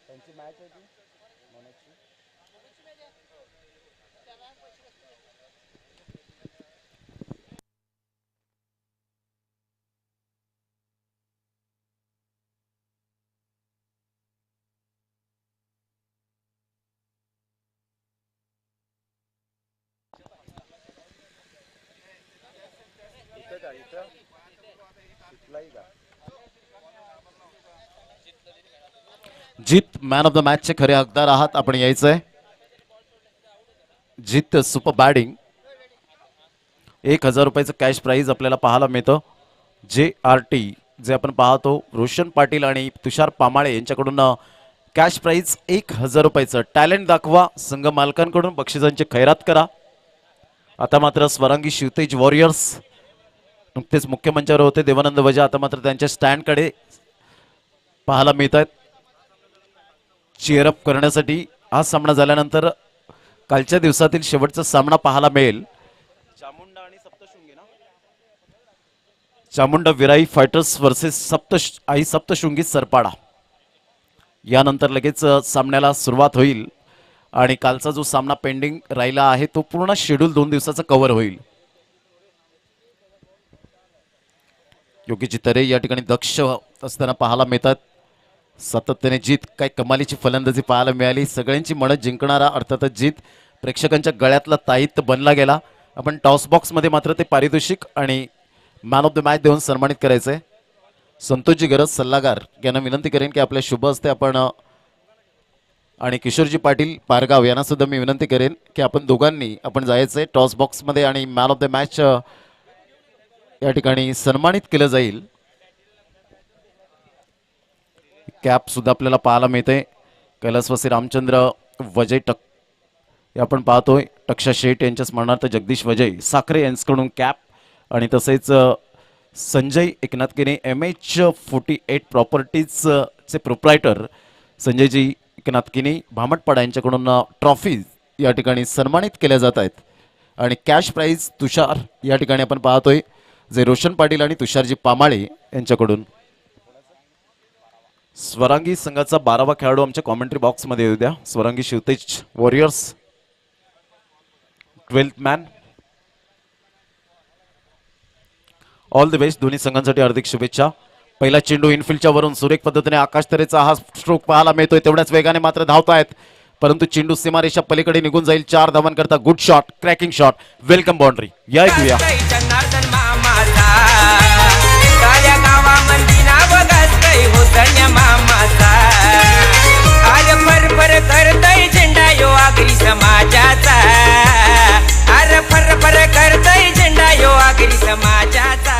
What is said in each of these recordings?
त्यांची मॅच आहे ती मोनॅकची. इथं का इथं इथलाही का जीत मॅन ऑफ द मॅचचे खरे हकदार आहात, आपण यायचंय. जीत सुपर बॅटिंग 1000 रुपयाचं कॅश प्राइज आपल्याला पाहायला मिळतं. JRT जे आपण पाहतो रोशन पाटील आणि तुषार पामाळे यांच्याकडून कॅश प्राइज 1000 रुपयाचं. टॅलेंट दाखवा, संघ मालकांकडून बक्षिसांची खैरात करा. आता मात्र स्वरांगी शिवतेज वॉरियर्स नुकतेच मुख्य मंचावर होते देवानंद वजा, आता मात्र त्यांच्या स्टँडकडे पाहायला मिळत आहेत चीअरअप करण्यासाठी. हा सामना झाल्यानंतर कालच्या दिवसातील शेवटचा सामना पाहायला मिळेल. चामुंडा आणि सप्तशृंगी ना, चामुंडा विराई फायटर्स वर्सेस सप्तशृंगी सरपाडा. यानंतर लगेच सामन्याला सुरुवात होईल आणि कालचा जो सामना पेंडिंग राहिला आहे तो पूर्ण शेड्यूल 2 दिवसाचा कव्हर होईल. योगीजी तरे या ठिकाणी दक्ष असताना पाहायला मिळतात. सातत्याने जीत काय कमालीची फलंदाजी पाहायला मिळाली. सगळ्यांची मनं जिंकणारा अर्थातच जीत प्रेक्षकांच्या गळ्यातला ताईत बनला गेला. आपण टॉस बॉक्समध्ये मात्र ते पारितोषिक आणि मॅन ऑफ द मॅच देऊन सन्मानित करायचंय. संतोषजी गरज सल्लागार यांना विनंती करेन की आपल्या शुभ हस्ते आपण आणि किशोरजी पाटील पारगाव यांना सुद्धा मी विनंती करेन की आपण दोघांनी आपण जायचंय टॉस बॉक्समध्ये आणि मॅन ऑफ द मॅच या ठिकाणी सन्मानित केलं जाईल. कॅप सुद्धा आपल्याला पाहायला मिळते. कैलासवासी रामचंद्र वजय हे आपण पाहतोय. टक्षा शेठ यांच्या स्मरणार्थ जगदीश वजय साखरे यांच्याकडून कॅप आणि तसेच संजय एकनाथ केने MH48 प्रॉपर्टीज चे प्रोप्रायटर संजयजी एकनाथ केने भामटपाडा यांच्याकडून ट्रॉफी या ठिकाणी सन्मानित केल्या जात आहेत. आणि कॅश प्राइज तुषार या ठिकाणी आपण पाहतोय जे रोशन पाटील आणि तुषारजी पामाळे यांच्याकडून. स्वरांगी संघाचा 12वा खेळाडू आमच्या कॉमेंट्री बॉक्समध्ये येऊ द्या. Swarangi Shivtej warriors 12th man. All the best दोन्ही संघांसाठी हार्दिक शुभेच्छा. पहिला चेंडू इनफिल्डच्या वरून सुरेख पद्धतीने आकाश तरेचा हा स्ट्रोक पाहायला मिळतोय. तेवढ्याच वेगाने मात्र धावतायत परंतु चेंडू सीमारेषा पलीकडे निघून जाईल. 4 धावांकरता good shot, cracking shot, welcome boundary. या ऐकूया. समाजाचा अरे फर करतय झेंडा यो आगरी समाजाचा.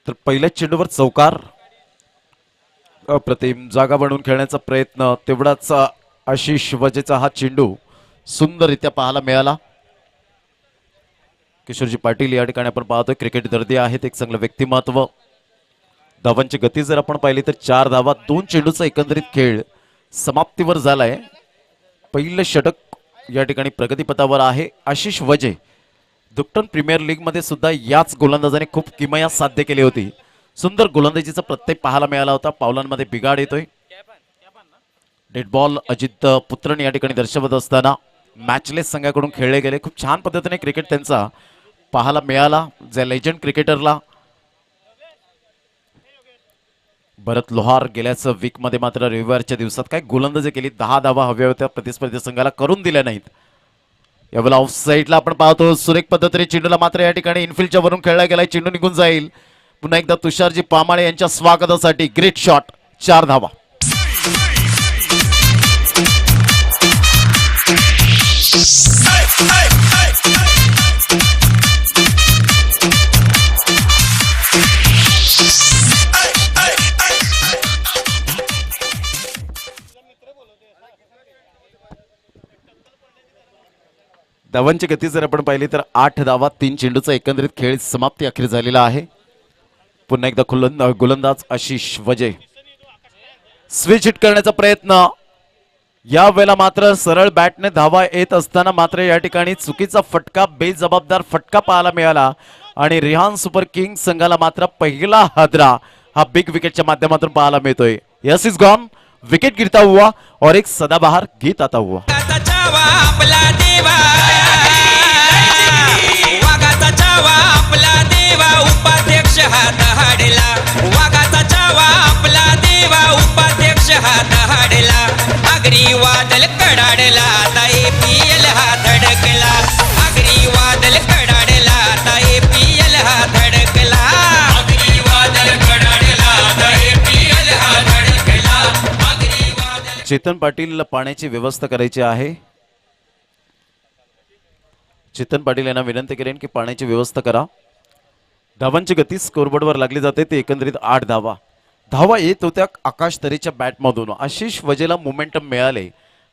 तर पहिल्याच चेंडूवर चौकार. अप्रतिम जागा बनवून खेळण्याचा प्रयत्न. तेवढाच आशिष वजेचा हा चेंडू सुंदररित्या पाहायला मिळाला. किशोरजी पाटील या ठिकाणी आपण पाहतोय क्रिकेट दर्दी आहेत, एक चांगलं व्यक्तिमत्व. धावांची गती जर आपण पाहिली तर 4 धावा 2 चेंडूचा एकंदरीत खेळ समाप्तीवर झालाय. पहिलं षटक या ठिकाणी प्रगतीपथावर आहे. आशिष वजे दुकटन प्रीमियर लीग मध्ये सुद्धा याच गोलंदाजाने खूप किमया साध्य केली होती. सुंदर गोलंदाजीचा प्रत्येक पाहायला मिळाला होता. पावलांमध्ये बिघाड येतोय. डेड बॉल अजित पुत्रन या ठिकाणी दर्शवत असताना मॅचलेस संघाकडून खेळले गेले. खूप छान पद्धतीने क्रिकेट त्यांचा पाहायला मिळाला. ज्या लेजंड क्रिकेटरला भरत लोहार गेल्याच वीक मध्ये मात्र रविवारच्या दिवसात काय गोलंदाजी केली. 10 धावा हव्या होत्या प्रतिस्पर्धी संघाला, करून दिल्या नाहीत. यावेळेला ऑफ साईडला आपण पाहतो सुरेख पद्धतीने चेंडूला मात्र या ठिकाणी इनफिल्डच्या वरून खेळला गेलाय. चेंडू निघून जाईल. पुन्हा एकदा तुषारजी पामाळे यांच्या स्वागतासाठी ग्रेट शॉट, 4 धावा. धावांची गती जर आपण पाहिली तर 8 धावा 3 चेंडूचा एकंदरीत खेळ समाप्ती अखेर झालेला आहे. पुन्हा एकदा गोलंदाज आशिष वजे स्विच हिट करण्याचा प्रयत्न. या वेळेला मात्र सरळ बॅटने धावा येत असताना मात्र या ठिकाणी चुकीचा फटका, बेजबाबदार फटका पाहायला मिळाला आणि रिहान सुपर किंग संघाला मात्र पहिला हादरा हा बिग विकेटच्या माध्यमातून पाहायला मिळतोय. यस इज गॉन, विकेट गिरता हुआ और एक सदाबहार गीत आता हुआ. वाघाचा चावा आपला देवा, वाघाचा चावा आपला देवा, उपाध्यक्ष हात हाडला. वाघाचा चावा आपला देवा, उपाध्यक्ष हात हाडला. आगरी वादल कडाडला, आता APL हा धडकला. आगरी वादल कडाडला, आता APL हा धडकला. आगरी वादल कडाडला, आता APL हा धडकला. आगरी वादल. चेतन पाटील पाण्याची व्यवस्था करायची आहे. चेतन पाटील यांना विनंती करेन की पाण्याची व्यवस्था करा. धावांची गती स्कोरबोर्डवर लागली जाते ते एकंदरीत 8 धावा. धावा येत होत्या आकाश तरेच्या बॅटमधून. आशिष वजेला मोमेंटम मिळाले.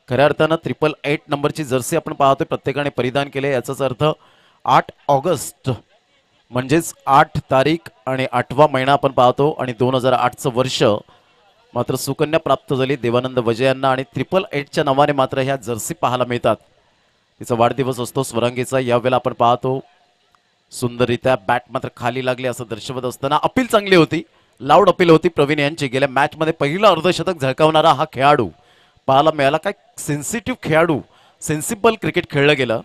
खऱ्या अर्थानं 888 नंबरची जर्सी आपण पाहतोय प्रत्येकाने परिधान केले. याचाच अर्थ 8 ऑगस्ट म्हणजेच 8 तारीख आणि 8वा महिना आपण पाहतो आणि 2008चं वर्ष मात्र सुकन्या प्राप्त झाली देवानंद वजे यांना आणि 888च्या नावाने मात्र ह्या जर्सी पाहायला मिळतात. तिचा वाढदिवस असतो स्वरांगीचा. यावेळेला आपण पाहतो सुंदररित्या बॅट मात्र खाली लागली असं दर्शवत असताना अपील चांगली होती, लाऊड अपील होती प्रवीण यांची. गेल्या मॅच मध्ये पहिलं अर्धशतक झळकावणारा हा खेळाडू पाहायला मिळाला. काय सेन्सिटिव्ह खेळाडू, सेन्सिबल क्रिकेट खेळलं गेलं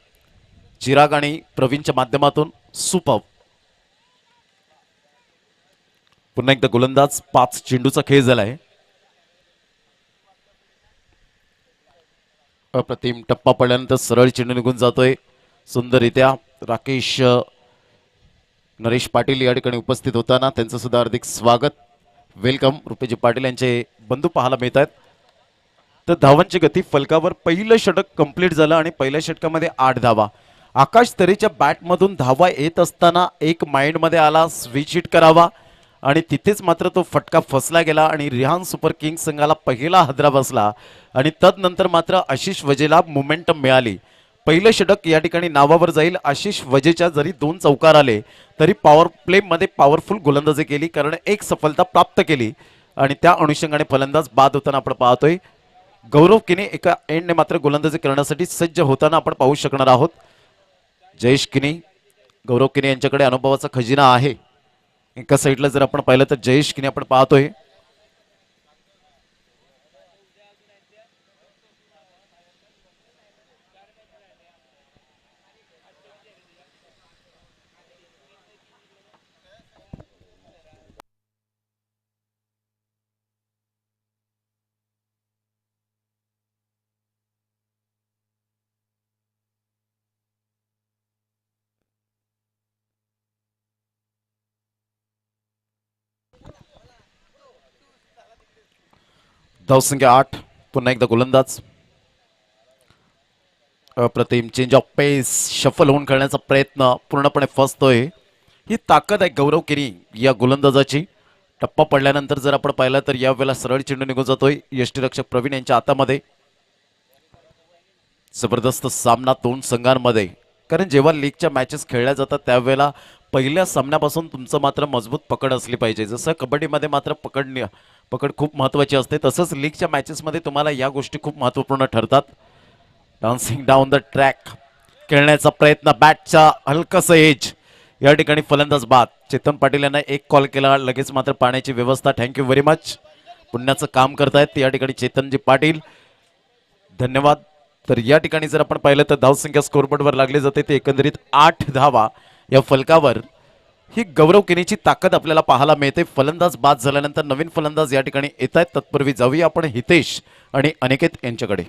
चिराग आणि प्रवीणच्या माध्यमातून. सुपर. पुन्हा एकदा गोलंदाज 5 चेंडूचा खेळ झालाय. अप्रतिम टप्पा पडल्यानंतर सरळ चेंडू निघून जातोय सुंदररित्या. राकेश नरेश पाटील या ठिकाणी उपस्थित होताना त्यांचं सुद्धा हार्दिक स्वागत, वेलकम. रुपेजी पाटील यांचे बंधू पाहायला मिळत आहेत. तर धावांची गती फलकावर पहिलं षटक कंप्लीट झालं आणि पहिल्या षटकामध्ये 8 धावा. आकाश तरेच्या बॅटमधून धावा येत असताना एक माइंडमध्ये आला स्विच हिट करावा आणि तिथेच मात्र तो फटका फसला गेला आणि रिहान सुपर किंग संघाला पहिला हादरा बसला आणि तदनंतर मात्र आशिष वजेला मोमेंटम मिळाली. पहिलं षटक या ठिकाणी नावावर जाईल. आशिष वजेच्या जरी 2 चौकार आले तरी पॉवर प्ले मध्ये पॉवरफुल गोलंदाजी केली, कारण एक सफलता प्राप्त केली आणि त्या अनुषंगाने फलंदाज बाद होताना आपण पाहतोय. गौरव किने एका एंडने मात्र गोलंदाजी करण्यासाठी सज्ज होताना आपण पाहू शकणार आहोत. जयेश किने, गौरव किने यांच्याकडे अनुभवाचा खजिना आहे. एका साईडला जर आपण पाहिलं तर जयेश किने आपण पाहतोय. धावसंख्या 8. पुन्हा एकदा गोलंदाज. अप्रतिम चेंज ऑफ पेस, शफल होऊन खेळण्याचा प्रयत्न पूर्णपणे फसतोय. ही ताकद आहे गौरव किनी या गोलंदाजाची. टप्पा पडल्यानंतर जर आपण पाहिलं तर यावेळेला सरळ चेंडू निघून जातोय यष्टीरक्षक प्रवीण यांच्या हातामध्ये. जबरदस्त सामना 2 संघांमध्ये, कारण जेव्हा लीगच्या मॅचेस खेळल्या जातात त्यावेळेला पहिल्या सामन्यापासून तुमचं मात्र मजबूत पकड असली पाहिजे. जसं कबड्डीमध्ये मात्र पकड खूप महत्त्वाची असते, तसंच लीगच्या मॅचेसमध्ये तुम्हाला या गोष्टी खूप महत्त्वपूर्ण ठरतात. डान्सिंग डाऊन द ट्रॅक खेळण्याचा प्रयत्न, बॅटचा हलकस एज. या ठिकाणी फलंदाज बाद. चेतन पाटील यांना एक कॉल केला, लगेच मात्र पाण्याची व्यवस्था. Thank you very much. पुण्याचं काम करतायत या ठिकाणी चेतनजी पाटील, धन्यवाद. तर या ठिकाणी जर आपण पाहिलं तर धावसंख्या स्कोरबोर्डवर लागली जाते ते एकंदरीत 8 धावा. या फलकावर ही गौरव किनीची ताकद आपल्याला पाहायला मिळते. फलंदाज बाद झाल्यानंतर नवीन फलंदाज या ठिकाणी येत आहेत. तत्पूर्वी जाऊया आपण हितेश आणि अनिकेत यांच्याकडे.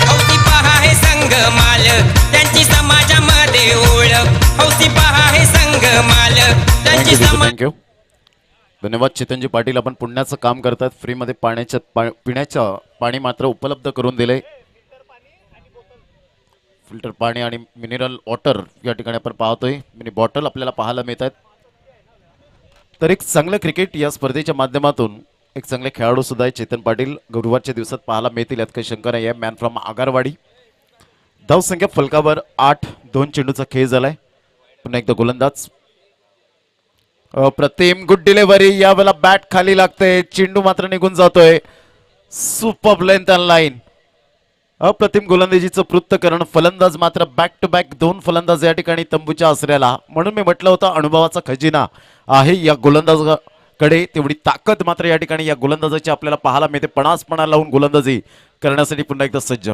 हौसी पहा हे संघ माल, त्यांची समाजामध्ये ओळख. हौसी पहा हे संघ माल, त्यांची थँक्यू, धन्यवाद चेतनजी पाटील. आपण पुण्याचं काम करतात. फ्रीमध्ये पिण्याचं पाणी मात्र उपलब्ध करून दिले. फिल्टर पाणी आणि मिनरल वॉटर या ठिकाणी आपण पाहतोय. मिनी बॉटल आपल्याला पाहायला मिळत आहेत. तर एक चांगलं क्रिकेट या स्पर्धेच्या माध्यमातून एक चांगले खेळाडू सुद्धा आहे चेतन पाटील. गुरुवारच्या दिवसात पाहायला मिळतील यात काही शंका नाही आहे. मॅन फ्रॉम आगारवाडी धावसंख्या फलकावर 8. 2 चेंडूचा खेळ झालाय. पुन्हा एकदा गोलंदाज अप्रतिम गुड डिलिव्हरी. यावेळेला बॅट खाली लागते, चेंडू मात्र निघून जातोय. Super length on line. अप्रतिम गोलंदाजीचं पृथ्थकरण. फलंदाज मात्र बॅक टू बॅक 2 फलंदाज या ठिकाणी तंबूच्या आसऱ्याला. म्हणून मी म्हटलं होतं अनुभवाचा खजिना आहे या गोलंदाजाकडे, तेवढी ताकद मात्र या ठिकाणी या गोलंदाजाची आपल्याला पाहायला मिळते. पणासपणा लावून गोलंदाजी करण्यासाठी पुन्हा एकदा सज्ज.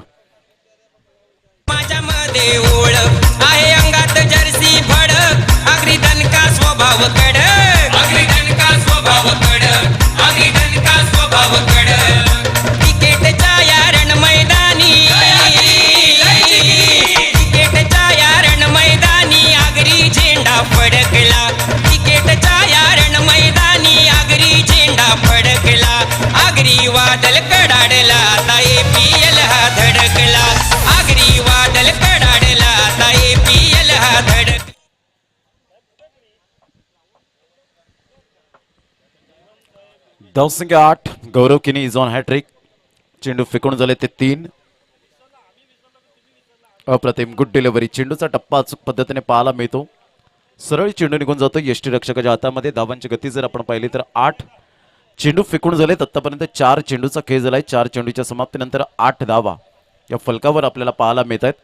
माझ्यामध्ये ओळख आहे, अंगात जर्सी फडक, अगदी दणका स्वभाव कडक, अगदी दणका स्वभाव कडक, अगदी दणका स्वभाव कडक. क्रिकेटच्या या रण मैदानी, क्रिकेटच्या या रण मैदानी आगरी झेंडा फडकला, क्रिकेटच्या या रण मैदानी आगरी झेंडा फडकला, आगरी वादळ कडाडला, आता APL हा धडकला, आगरी वादळ कडाडला, आता APL हा धडक. धावसंख्या 8. गौरव किनी इज ऑन हॅट्रिक. चेंडू फेकून झाले ते 3. अप्रतिम गुड डिलिव्हरी. चेंडूचा टप्पा अचूक पद्धतीने पाहायला मिळतो. सरळ चेंडू निघून जातो यष्टीरक्षकाच्या हातामध्ये. धावांची गती जर आपण पाहिली तर 8. चेंडू फेकून झालेत आतापर्यंत 4 चेंडूचा खेळ झालाय. 4 चेंडूच्या समाप्तीनंतर 8 धावा या फलकावर आपल्याला पाहायला मिळत आहेत.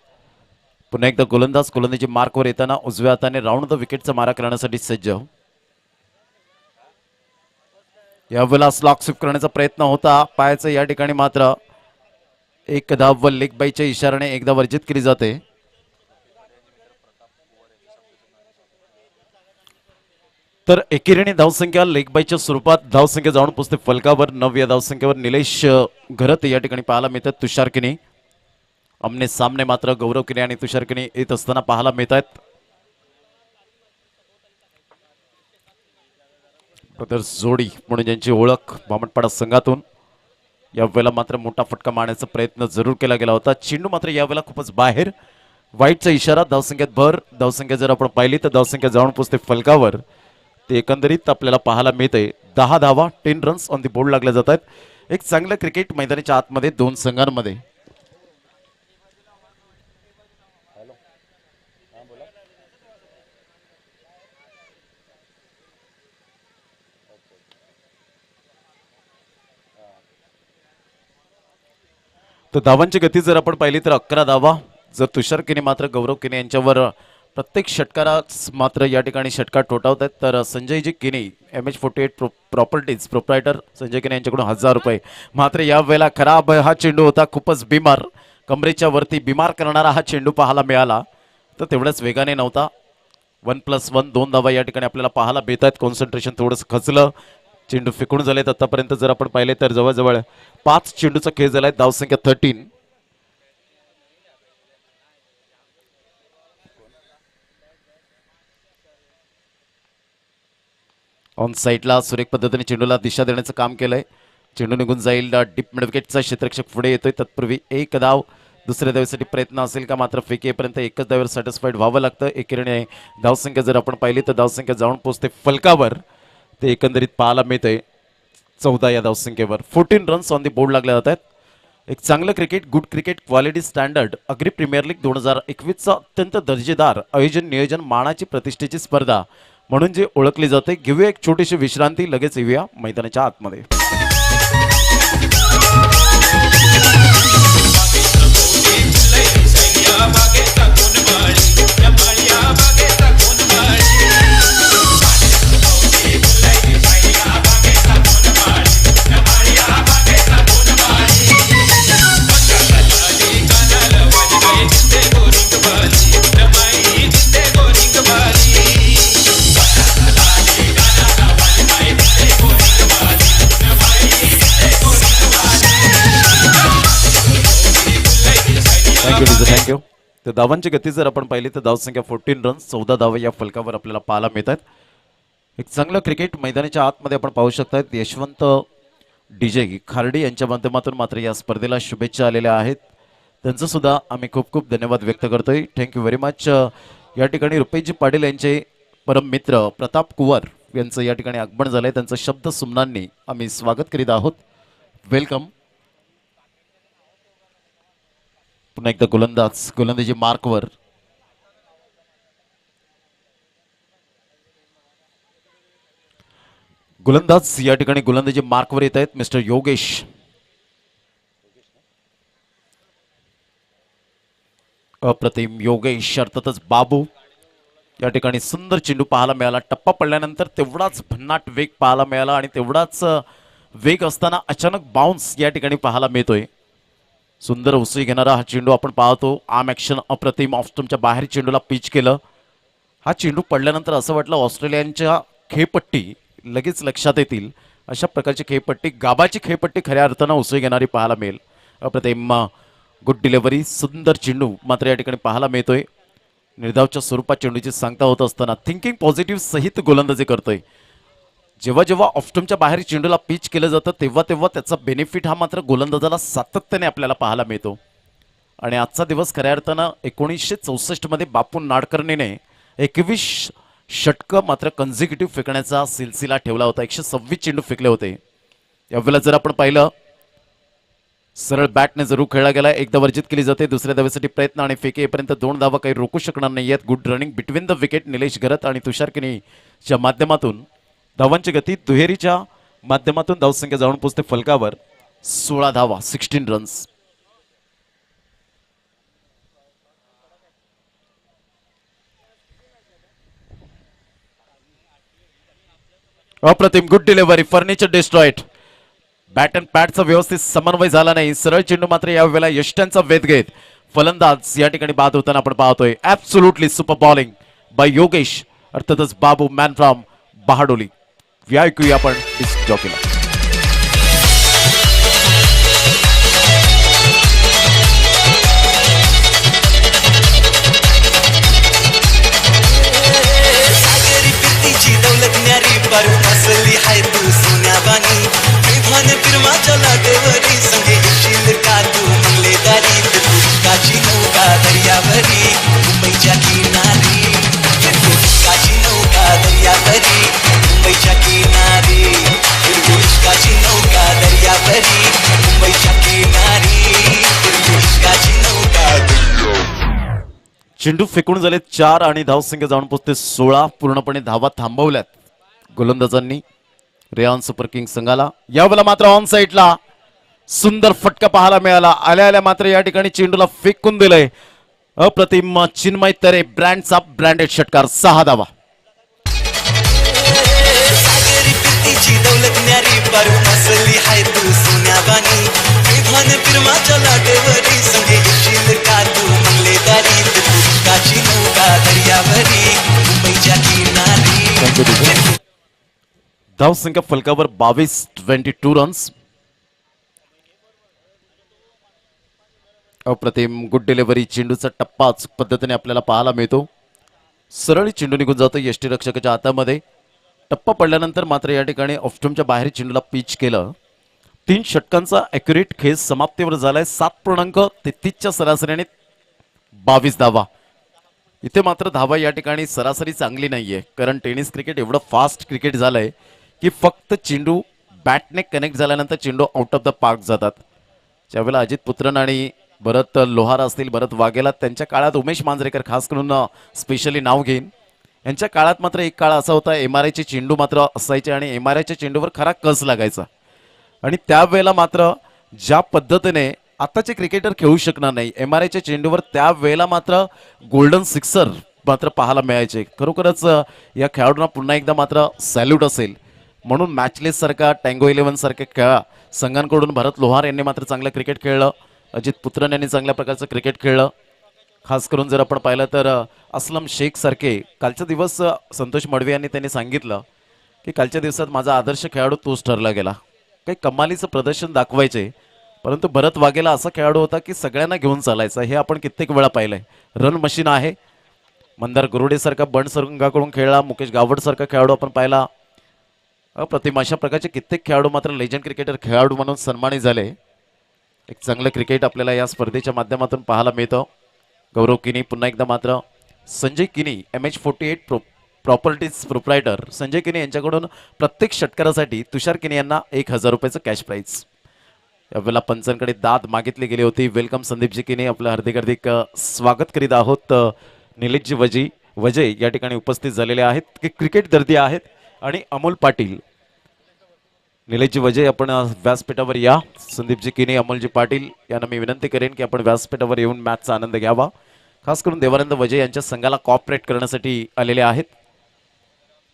पुन्हा एकदा गोलंदाजी मार्कवर येताना उजव्या हाताने राऊंड द विकेटचा मारा करण्यासाठी सज्ज. यावेळेला स्लॉक स्वीप करण्याचा प्रयत्न होता. पायाचं या ठिकाणी मात्र एक धाव व लेग बाईच्या इशाऱ्याने एकदा वर्जित केली जाते. तर एकेरीने धावसंख्या लेग बाईच्या स्वरूपात धावसंख्या जाऊन पोहोचते फलकावर. 9 या धावसंख्येवर निलेश घरत या ठिकाणी पाहायला मिळतात. तुषार किनी आमने सामने मात्र गौरव किनी आणि तुषार किनी येत असताना पाहायला मिळत आहेत. ब्रदर्स जोडी म्हणून ज्यांची ओळख भामटपाडा संघातून, यावेळेला मात्र मोठा फटका मारण्याचा प्रयत्न जरूर केला गेला होता. चेंडू मात्र यावेळेला खूपच बाहेर. वाईटचा इशारा. धावसंख्येत भर. धावसंख्या जर आपण पाहिली तर धावसंख्या जाऊन पोहोचते फलकावर. ते एकंदरीत आपल्याला पाहायला मिळते 10 धावा 10 रन्स ऑन दी बोर्ड लागल्या जात आहेत. एक चांगलं क्रिकेट मैदानाच्या आतमध्ये 2 संघांमध्ये. तर धावांची गती जर आपण पाहिली तर 11 धावा. जर तुषार किनी मात्र गौरव किनी यांच्यावर प्रत्येक षटकारास मात्र या ठिकाणी षटकार ठोठावत आहेत. तर संजयजी किनी MH48 प्रॉपर्टीज प्रोप्रायटर संजय किनी यांच्याकडून 1000 रुपये. मात्र यावेळेला खराब हा चेंडू होता. खूपच बिमार, कमरेच्या वरती बिमार करणारा हा चेंडू पाहायला मिळाला. तर तेवढ्याच वेगाने नव्हता. 1+1 2 धावा या ठिकाणी आपल्याला पाहायला मिळत आहेत. कॉन्सन्ट्रेशन थोडंसं खचलं. चेंडू फेकून झालेत आतापर्यंत जर आपण पाहिले तर जवळजवळ 5 चेंडूचा खेळ झालाय. धावसंख्या 13. ऑन साईडला सुरेख पद्धतीने चेंडूला दिशा देण्याचं काम केलंय. चेंडू निघून जाईल. डीप मिड विकेटचा क्षेत्ररक्षक पुढे येतोय. तत्पूर्वी एक धाव. दुसऱ्या धावेसाठी प्रयत्न असेल का मात्र फेकीपर्यंत एकच धावेवर सॅटिस्फाईड व्हावं लागतं. एकेरीने धावसंख्या जर आपण पाहिली तर धावसंख्या जाऊन पोहोचते फलकावर. ते एकंदरीत पाहायला मिळतंय 14 या धावसंख्येवर. 14 रन्स ऑन दी बोर्ड लागले जात आहेत. एक चांगलं cricket, good cricket, quality standard. Agri premier League 2021चा अत्यंत दर्जेदार आयोजन, नियोजन, मानाची प्रतिष्ठेची स्पर्धा म्हणून जे ओळखली जाते. घेऊया एक छोटीशी विश्रांती. लगेच येऊया मैदानाच्या आतमध्ये. थँक्यू. तर धावांची गती जर आपण पाहिली तर धावसंख्या 14 रन्स 14 धावा या फलकावर आपल्याला पाहायला मिळतात. एक चांगलं क्रिकेट मैदानाच्या आतमध्ये आपण पाहू शकता. यशवंत DJ खार्डी यांच्या माध्यमातून मात्र या स्पर्धेला शुभेच्छा आलेल्या आहेत. त्यांचं सुद्धा आम्ही खूप खूप धन्यवाद व्यक्त करतोय. Thank you very much. या ठिकाणी रुपेशजी पाटील यांचे परम मित्र प्रताप कुवर यांचं या ठिकाणी आगमन झालंय. त्यांचं शब्द सुमनांनी आम्ही स्वागत करीत आहोत. वेलकम. पुन्हा एकदा गोलंदाजी मार्कवर. गोलंदाज या ठिकाणी गोलंदाजी मार्कवर येत आहेत मिस्टर योगेश. अप्रतिम योगेश. अर्थातच बाबू. या ठिकाणी सुंदर चेंडू पाहायला मिळाला. टप्पा पडल्यानंतर तेवढाच भन्नाट वेग पाहायला मिळाला आणि तेवढाच वेग असताना अचानक बाउन्स या ठिकाणी पाहायला मिळतोय. सुंदर उसळी घेणारा हा चेंडू आपण पाहतो. आर्म ॲक्शन अप्रतिम. ऑफस्टमच्या बाहेर चेंडूला पिच केलं. हा चेंडू पडल्यानंतर असं वाटलं ऑस्ट्रेलियांच्या खेळपट्टी लगेच लक्षात येतील अशा प्रकारची खेळपट्टी, गाबाची खेळपट्टी खऱ्या अर्थानं उसळी घेणारी पाहायला मिळेल. अप्रतिम गुड डिलिव्हरी. सुंदर चेंडू मात्र या ठिकाणी पाहायला मिळतोय. निर्धावच्या स्वरूपात चेंडूची सांगता होत असताना थिंकिंग पॉझिटिव्ह सहित गोलंदाजी करतोय. जेव्हा जेव्हा ऑफस्टमच्या बाहेर चेंडूला पिच केलं जातं तेव्हा तेव्हा त्याचा बेनिफिट हा मात्र गोलंदाजाला सातत्याने आपल्याला पाहायला मिळतो. आणि आजचा दिवस खऱ्या अर्थानं 1964 मध्ये बापू नाडकर्णीने 21 षटकं मात्र कन्झिक्युटिव्ह फेकण्याचा सिलसिला ठेवला होता. 126 चेंडू फेकले होते. यावेळेला जर आपण पाहिलं सरळ बॅटने जरूर खेळला गेला. एकदा वर्जित केली जाते. दुसऱ्या धावेसाठी प्रयत्न आणि फेके येईपर्यंत 2 धावा काही रोखू शकणार नाही आहेत. Good running between the wicket. Nilesh Gharat आणि तुषार किनीच्या माध्यमातून धावांची गती दुहेरीच्या माध्यमातून धावसंख्या जाऊन पोचते फलकावर. 16 धावा 16 रन्स. अप्रतिम good delivery. Furniture destroyed. Bat and पॅडचा व्यवस्थित समन्वय झाला नाही. सरळ चेंडू मात्र यावेळेला यष्ट्यांचा वेध घेत फलंदाज या ठिकाणी बाद होताना आपण पाहतोय. Absolutely super bowling bye Yogesh. अर्थातच बाबू मॅन फ्रॉम बहाडोली. ऐकूया आपण डिस्क जॉकीला. दौलत न्यारी पर असली हाय तू सोन्यावानी. विभान फिरमाच्या लाटेवरी संगे येशील का तू मंगलेदारी. काची नौका दर्यावरी मुंबईच्या किनारी. काची नौका दर्यावरी मुंबईच्या किनारी. काची नौका दर्यावरी मुंबईच्या किनारी. काची नौका. चेंडू फेकून झाले 4 आणि धावसंख्या जाऊन पोचते 16. पूर्णपणे धावा थांबवल्यात गोलंदाजांनी रेऑन सुपर किंग संघाला. यावेळेला मात्र ऑन साईडला सुंदर फटका पाहायला मिळाला. आल्या मात्र या ठिकाणी चेंडूला फेकून दिलंय. अप्रतिम चिन्मय तरे. ब्रँडचा ब्रँडेड षटकार. 6 धावा. दौलत न्यारी पर असली हाय तू सोन्यावानी. विभान फिरमाच्या लाटेवरी संगे येशील का तू मंगलेदारी. काची नौका दर्यावरी मुंबईच्या किनारी. धावसंख्या फलकावर 22 रन्स. अप्रतिम गुड डिलिव्हरी. चेंडूचा टप्पा अचूक पद्धतीने आपल्याला पाहायला मिळतो. सरळ चेंडू निघून जातो यष्टीरक्षकाच्या हातामध्ये. टप्पा पडल्यानंतर मात्र या ठिकाणी ऑफस्टमच्या बाहेर चेंडूला पिच केलं. 3 षटकांचा ॲक्युरेट खेळ समाप्तीवर झालाय. 7.33च्या सरासरीने 22 धावा. इथे मात्र धावा या ठिकाणी सरासरी चांगली नाहीये. कारण टेनिस क्रिकेट एवढं फास्ट क्रिकेट झालंय की फक्त चेंडू बॅटने कनेक्ट झाल्यानंतर चेंडू आउट ऑफ द पार्क जातात. ज्यावेळेला अजित पुत्रन आणि भरत लोहार असतील, भरत वाघेला, त्यांच्या काळात उमेश मांजरेकर खास करून स्पेशली नाव घेईन. यांच्या काळात मात्र एक काळ असा होता MRIचे चेंडू मात्र असायचे आणि MRIच्या चेंडूवर खरा कस लागायचा. आणि त्यावेळेला मात्र ज्या पद्धतीने आताचे क्रिकेटर खेळू शकणार नाही, MRIच्या चेंडूवर त्यावेळेला मात्र गोल्डन सिक्सर मात्र पाहायला मिळायचे. खरोखरच या खेळाडूंना पुन्हा एकदा मात्र सॅल्यूट असेल. म्हणून मॅचलेस सारखा, टँगो 11 सारख्या खेळा संघांकडून भरत लोहार यांनी मात्र चांगलं क्रिकेट खेळलं. अजित पुत्रन यांनी चांगल्या प्रकारचं क्रिकेट खेळलं. खास करून जर आपण पाहिलं तर असलम शेख सारखे कालचा दिवस संतोष मडवी यांनी त्यांनी सांगितलं की कालच्या दिवसात माझा आदर्श खेळाडू तोच ठरला गेला. काही कमालीचं प्रदर्शन दाखवायचे, परंतु भरत वाघेला असा खेळाडू होता की सगळ्यांना घेऊन चालायचा. हे आपण कित्येक वेळा पाहिलंय. रन मशीन आहे. मंदार गरुडे सारखा बंड संघाकडून खेळला. मुकेश गावड सारखा खेळाडू आपण पाहिला. अप्रतिम अशा प्रकारचे कित्येक खेळाडू मात्र लेजंड क्रिकेटर खेळाडू म्हणून सन्मानित झाले. एक चांगलं क्रिकेट आपल्याला या स्पर्धेच्या माध्यमातून पाहायला मिळतं. गौरव किनी पुन्हा एकदा मात्र संजय किनी MH48 प्रॉपर्टीज प्रोप्रायटर संजय किनी यांच्याकडून प्रत्येक षटकारासाठी तुषार किनी यांना 1000 रुपयाचं कॅश प्राईज. यावेळेला पंचांकडे दाद मागितली गेली होती. वेलकम संदीपजी किने, आपलं हार्दिक हार्दिक स्वागत करीत आहोत. निलेशजी वजय या ठिकाणी उपस्थित झालेले आहेत, की क्रिकेट दर्दी आहेत. आणि अमोल पाटील, निलेशजी वजय आपण व्यासपीठावर या. संदीपजी किने, अमोलजी पाटील यांना मी विनंती करेन की आपण व्यासपीठावर येऊन मॅचचा आनंद घ्यावा. खास करून देवानंद वजय यांच्या संघाला कॉपरेट करण्यासाठी आलेले आहेत.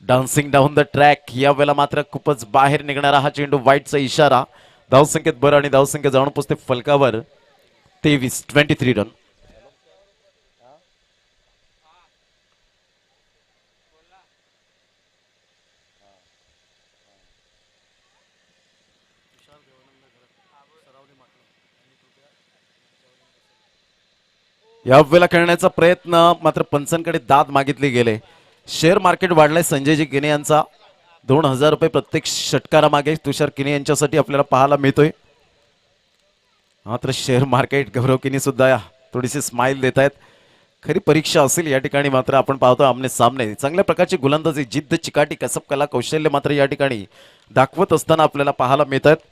डान्सिंग डाऊन द ट्रॅक, या वेळेला मात्र खूपच बाहेर निघणारा हा चेंडू, वाईटचा इशारा. धावसंख्येत बरं आणि धावसंख्या जाऊन पोचते फलकावर 23 रन. या वेळेला खेळण्याचा प्रयत्न, मात्र पंचांकडे दाद मागितले गेले. शेअर मार्केट वाढलाय संजयजी किने यांचा. 2000 रुपये प्रत्येक षटकारामागे तुषार किने यांच्यासाठी आपल्याला पाहायला मिळतोय. मात्र शेअर मार्केट गौरव किने सुद्धा थोडीशी स्माइल देत आहेत. खरी परीक्षा असेल या ठिकाणी. मात्र आपण पाहतो आमने सामने चांगल्या प्रकारची गोलंदाजी, जिद्द, चिकाटी, कसब, कला, कौशल्य मात्र या ठिकाणी दाखवत असताना आपल्याला पाहायला मिळत आहेत.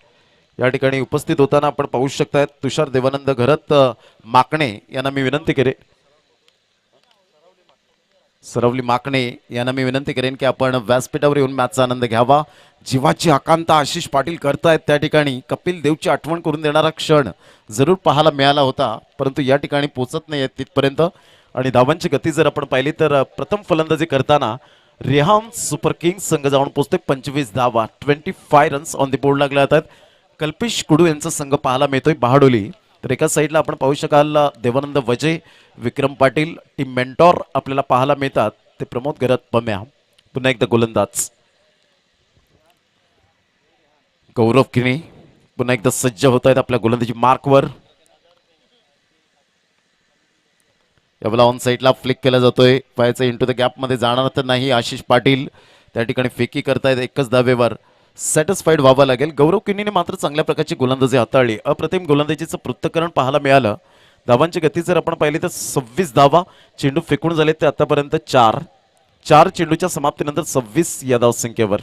या ठिकाणी उपस्थित होताना आपण पाहू शकतायत तुषार देवानंद घरत माकणे यांना मी विनंती करेन, सरवली माकणे यांना मी विनंती करेन की आपण व्यासपीठावर येऊन मॅचचा आनंद घ्यावा. जीवाची आकांता आशिष पाटील करतायत. त्या ठिकाणी कपिल देवची आठवण करून देणारा क्षण जरूर पाहायला मिळाला होता, परंतु या ठिकाणी पोहोचत नाही तिथपर्यंत. आणि धावांची गती जर आपण पाहिली तर प्रथम फलंदाजी करताना रिहान सुपर किंग्स संघ जाऊन पोहोचते 25 धावा, 25 रन्स ऑन द बोर्ड लागले जातात. कल्पेश कुडू यांचा संघ पाहायला मिळतोय बहाडोली. तर एका साईडला आपण पाहू शकाल देवानंद वजय, विक्रम पाटील, टीम मेंटॉर आपल्याला पाहायला मिळतात. ते प्रमोद घरत पम्या, पुन्हा एकदा गोलंदाज गौरव किने पुन्हा एकदा सज्ज होत आहेत आपल्या गोलंदाजी मार्कवर. यावेळेला ऑन साईडला फ्लिक केला जातोय, पायाचा इंटू द गॅप मध्ये जाणार तर नाही. आशिष पाटील त्या ठिकाणी फेकी करतायत एकच धावेवर. सॅटिस्फाईड व्हावं लागेल. गौरव किनीने मात्र चांगल्या प्रकारची गोलंदाजी हाताळली. अप्रतिम गोलंदाजीचं पृथक्करण पाहायला मिळालं. धावांची गती जर आपण पाहिली तर 26 धावा, चेंडू फेकून झाले ते आतापर्यंत 4 चेंडूच्या समाप्तीनंतर 26 या धावसंख्येवर.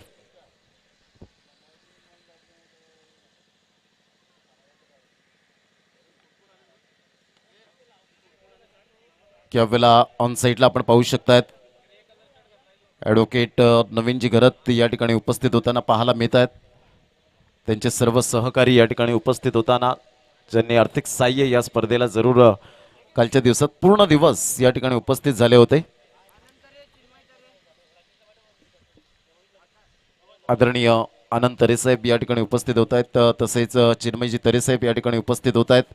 यावेळेला ऑन साईडला आपण पाहू शकतायत ॲडव्होकेट नवीनजी घरत या ठिकाणी उपस्थित होताना पाहायला मिळत आहेत. त्यांचे सर्व सहकारी या ठिकाणी उपस्थित होताना, ज्यांनी आर्थिक साह्य या स्पर्धेला जरूर कालच्या दिवसात पूर्ण दिवस या ठिकाणी उपस्थित झाले होते. आदरणीय आनंद तरेसाहेब या ठिकाणी उपस्थित होत आहेत. तसेच चिन्मयजी तरेसाहेब या ठिकाणी उपस्थित होत आहेत.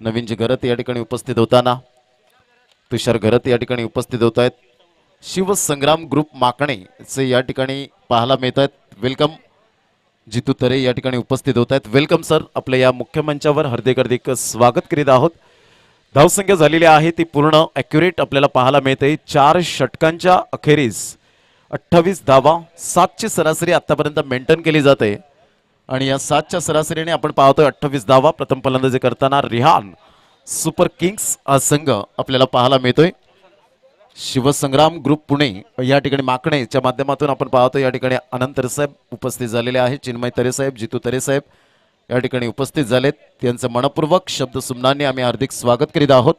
नवीनजी घरत या ठिकाणी उपस्थित होताना तुषार घरत या ठिकाणी उपस्थित होत आहेत. शिवसंग्राम ग्रुप माकणे चे या ठिकाणी पाहायला मिळत आहेत. वेलकम जितू तरे या ठिकाणी उपस्थित होत आहेत. वेलकम सर, आपल्या या मुख्य मंचावर हार्दिक हार्दिक स्वागत करीत आहोत. धावसंख्या झालेली आहे ती पूर्ण ॲक्युरेट आपल्याला पाहायला मिळते. 4 षटकांच्या अखेरीस 28 धावा, 7ची सरासरी आतापर्यंत मेंटेन केली जाते. आणि या 7च्या सरासरीने आपण पाहतोय 28 धावा. प्रथम फलंदाजी करताना रिहान सुपर किंग्स हा संघ आपल्याला पाहायला मिळतोय. शिवसंग्राम ग्रुप पुणे या ठिकाणी माकणेच्या माध्यमातून आपण पाहतो. या ठिकाणी आनंद तरेसाहेब उपस्थित झालेले आहेत. चिन्मय तरेसाहेब, जितू तरेसाहेब या ठिकाणी उपस्थित झालेत. त्यांचं मनपूर्वक शब्द सुमनांनी आम्ही हार्दिक स्वागत करीत आहोत.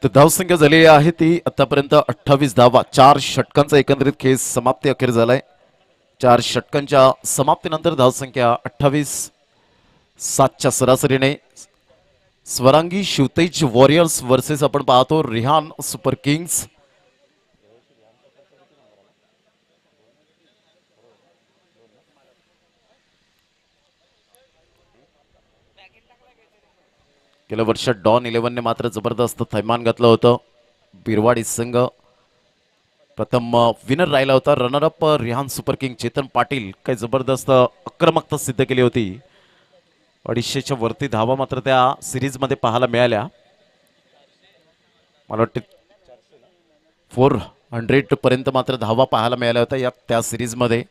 तर धावसंख्या झालेली आहे ती आतापर्यंत 28 धावा, 4 षटकांचा एकंदरीत खेळ समाप्ती अखेर झालाय. 4 षटकांच्या समाप्तीनंतर धावसंख्या 28, 7च्या सरासरीने. स्वरांगी शिवतेज वॉरियर्स वर्सेस आपण पाहतो रिहान सुपर किंग्स. गेल्या वर्षात डॉन 11ने मात्र जबरदस्त थैमान घातलं होतं. बिरवाडी संघ प्रथम विनर राहिला होता. Runner-up Rihan super king Chetan Patil काही जबरदस्त आक्रमकता सिद्ध केली होती. 250च्या वरती धावा मात्र त्या सिरीज मध्ये पाहायला मिळाल्या. मला वाटते 400 पर्यंत मात्र धावा पाहायला मिळाल्या होत्या या त्या सिरीज मध्ये.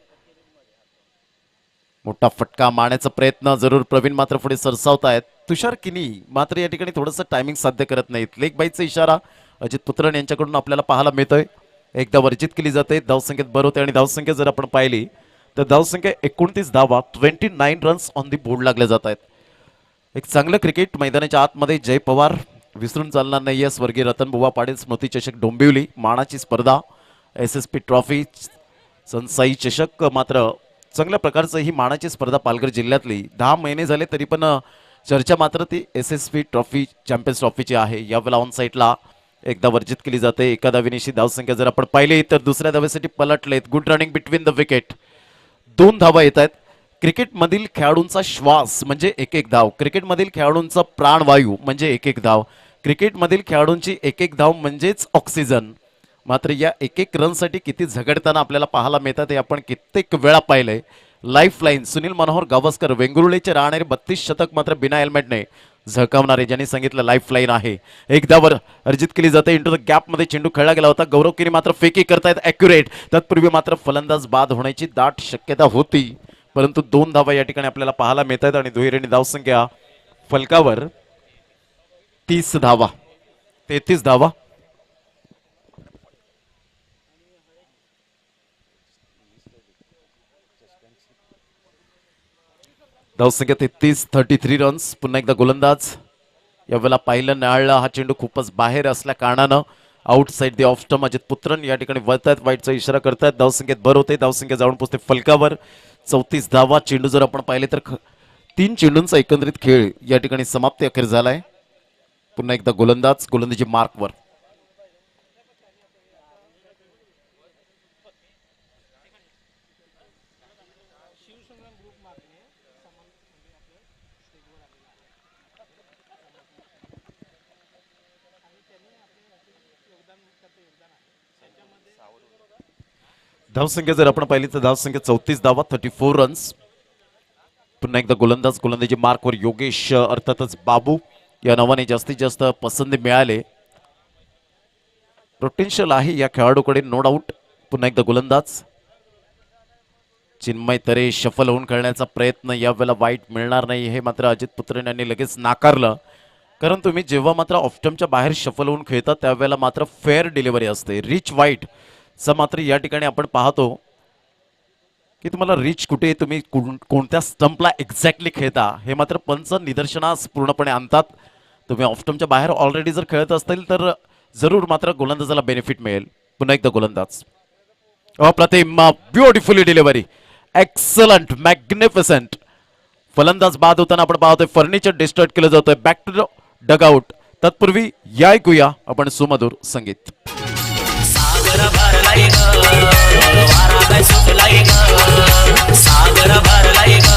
मोठा फटका मारण्याचा प्रयत्न जरूर प्रवीण मात्र पुढे सरसावत आहेत. तुषार किनी मात्र या ठिकाणी थोडंसं टायमिंग साध्य करत नाहीत. लेग बाईचा इशारा अजित पुत्रन यांच्याकडून आपल्याला पाहायला मिळतोय. एकदा वर्जित केली जाते, धावसंख्येत भर होते आणि धावसंख्या जर आपण पाहिली तर धावसंख्या 29 धावा, 29 रन्स ऑन दी बोर्ड लागले जात आहेत. एक चांगलं क्रिकेट मैदानाच्या आतमध्ये. जय पवार विसरून चालणार नाही आहे. स्वर्गीय रतनबुवा पाटील स्मृती चषक डोंबिवली, मानाची स्पर्धा, SSP ट्रॉफी, सनसाई चषक. मात्र चांगल्या प्रकारचं ही मानाची स्पर्धा पालघर जिल्ह्यातली 10 महिने झाले तरी पण चर्चा मात्र ती SSP ट्रॉफी, चॅम्पियन्स ट्रॉफीची आहे. यावेळेला ऑन साईडला एकदा वर्जित केली जाते. एका धावेनिशी धावसंख्या जर आपण पाहिली तर दुसऱ्या धावेसाठी पलटलेत. Good running between the wicket. 2 धावा येत आहेत. क्रिकेटमधील खेळाडूंचा श्वास म्हणजे एक एक धाव, क्रिकेटमधील खेळाडूंचा प्राणवायू म्हणजे एक एक धाव, क्रिकेटमधील खेळाडूंची एक एक धाव म्हणजेच ऑक्सिजन. मात्र या एक एक रनसाठी किती झगडताना आपल्याला पाहायला मिळतात हे आपण कित्येक वेळा पाहिलंय. लाईफ लाईन सुनील मनोहर गावस्कर वेंगुर्लेचे राहणारे 32 शतक मात्र बिना हेल्मेटने झळकावणारे, ज्यांनी सांगितलं लाईफ लाईन आहे. एक धावर अर्जित केली जाते. इंटू द गॅप मध्ये चेंडू खेळला गेला होता. गौरव किरी मात्र फेकी करतायत ॲक्युरेट. तत्पूर्वी मात्र फलंदाज बाद होण्याची दाट शक्यता होती, परंतु 2 धावा या ठिकाणी आपल्याला पाहायला मिळत आहेत आणि दुहेरीने धावसंख्या फलकावर 30 धावा, 33 धावा. धावसंख्या 33 रन्स. पुन्हा एकदा गोलंदाज. यावेळेला पाहिलं नाळला हा चेंडू खूपच बाहेर असल्या कारणानं outside the off stump. Ajit Putran या ठिकाणी वळतायत, वाईटचा इशारा करतायत. धावसंख्येत भर होते. धावसंख्या जाऊन पोहोचते फलकावर 34 धावा. चेंडू जर आपण पाहिले तर 3 चेंडूंचा एकंदरीत खेळ या ठिकाणी समाप्ती अखेर झालाय. पुन्हा एकदा गोलंदाज, गोलंदाजी मार्कवर. धावसंख्या जर आपण पाहिली तर धावसंख्या 34 धावा, 34 रन्स. पुन्हा एकदा गोलंदाज, गोलंदाजी मार्कवर योगेश, अर्थातच बाबू या नावाने जास्तीत जास्त पसंती मिळाले. पोटेन्शियल आहे या खेळाडूकडे नो डाऊट. पुन्हा एकदा गोलंदाज. चिन्मय तरे शफल होऊन खेळण्याचा प्रयत्न, यावेळेला वाईट मिळणार नाही हे मात्र अजित पुत्रन यांनी लगेच नाकारलं. कारण तुम्ही जेव्हा मात्र ऑफस्टंपच्या बाहेर शफल होऊन खेळता त्यावेळेला मात्र फेअर डिलिव्हरी असते. रिच वाईट चा मात्र या ठिकाणी आपण पाहतो की तुम्हाला रिच कुठे, तुम्ही कोणत्या स्टंपला एक्झॅक्टली खेळता हे मात्र पंच निदर्शनास पूर्णपणे आणतात. तुम्ही ऑफस्टंपच्या बाहेर ऑलरेडी जर खेळत असतील तर जरूर मात्र गोलंदाजाला बेनिफिट मिळेल. पुन्हा एकदा गोलंदाज. अप्रतिम, ब्युटिफुली डिलिव्हरी, एक्सलंट, मॅग्निफिसंट. फलंदाज बाद होताना आपण पाहतोय फर्निचर डिस्ट्रॉय केलं जातोय. Back to the dugout. तत्पूर्वी या ऐकूया आपण सुमधुर संगीत. सागर भरलाय ग वारा काय सुटलाय ग, सागर भरलाय ग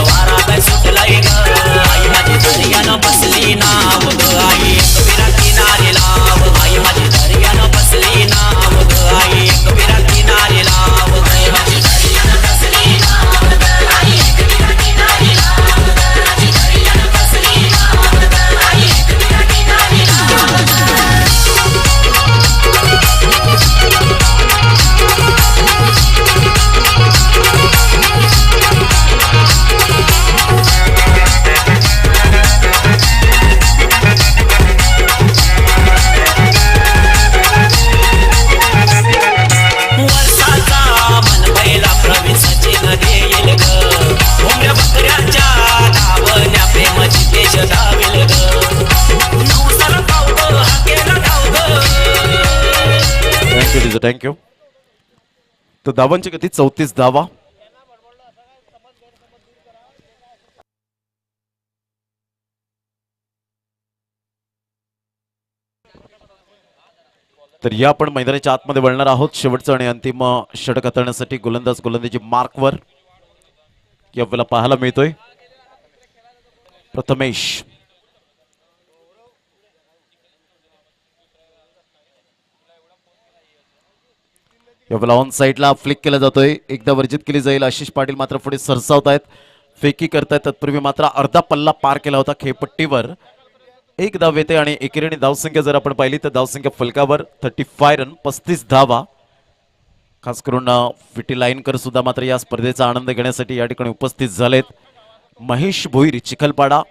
वारा काय सुटलाय ग. आई माझी दर्यानं बसली नाव ग, आई कबीरा किनारे लाव. आई माझी दर्यानं बसली नाव ग, आई कबीरा किनारे लाव. आई माझी दर्यानं बसली नाव ग, आई कबीरा किनारे लाव. माझी दर्यानं बसली नाव ग, आई कबीरा किनारे लाव. थँक्यू. तर धावांची गती 34 धावा. तर या आपण मैदानाच्या आतमध्ये वळणार आहोत. शेवटचं आणि अंतिम षटक हाताळण्यासाठी गोलंदाज, गोलंदाजी मार्कवर यावेळेला पाहायला मिळतोय प्रथमेश. यावेळेला ऑन साईडला फ्लिक केला जातोय. एकदा वर्जित केली जाईल. आशिष पाटील मात्र पुढे सरसावत आहेत, फेकी करतायत. तत्पूर्वी मात्र अर्धा पल्ला पार केला होता खेळपट्टीवर. एक धाव येते आणि एकेरीने धावसंख्या जर आपण पाहिली तर धावसंख्या फलकावर 35 रन, 35 धावा. खास करून फिटी लाईनकर सुद्धा मात्र या स्पर्धेचा आनंद घेण्यासाठी या ठिकाणी उपस्थित झालेत. महेश भोईर चिखलपाडा,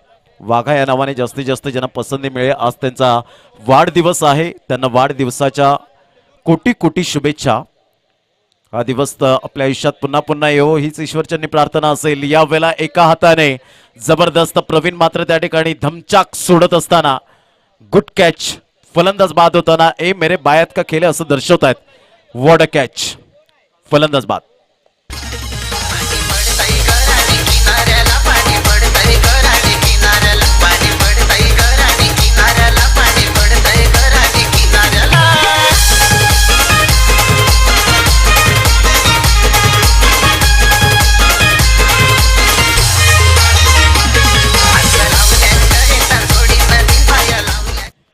वाघा या नावाने जास्तीत जास्त ज्यांना पसंती मिळेल. आज त्यांचा वाढदिवस आहे, त्यांना वाढदिवसाच्या कोटी कोटी शुभेच्छा. हा दिवस आपल्या आयुष्यात पुन्हा पुन्हा येवो हीच ईश्वरचरणी प्रार्थना असेल. यावेळेला एका हाताने जबरदस्त प्रवीण मात्र त्या ठिकाणी धमचाक सोडत असताना गुड कॅच, फलंदाज बाद होताना ए मेरे बायात का खेले असं दर्शवतायत. वॉट अ कॅच, फलंदाज बाद.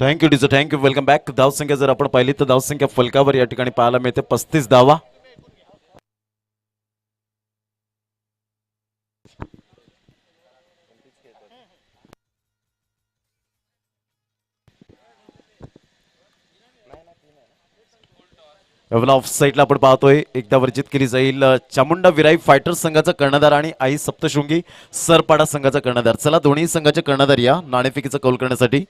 Thank you डीजर, thank you. Welcome back. धावसंख्या जर आपण पाहिली तर धावसंख्या फलकावर या ठिकाणी पाहायला मिळते 35 धावा. ऑफ साईडला आपण पाहतोय एकदा वर्जित केली जाईल. चामुंडा विराई फायटर्स संघाचा कर्णधार आणि आई सप्तशृंगी सरपाडा संघाचा कर्णधार. चला दोन्ही संघाचे कर्णधार या नाणेफेकीचा कौल करण्यासाठी.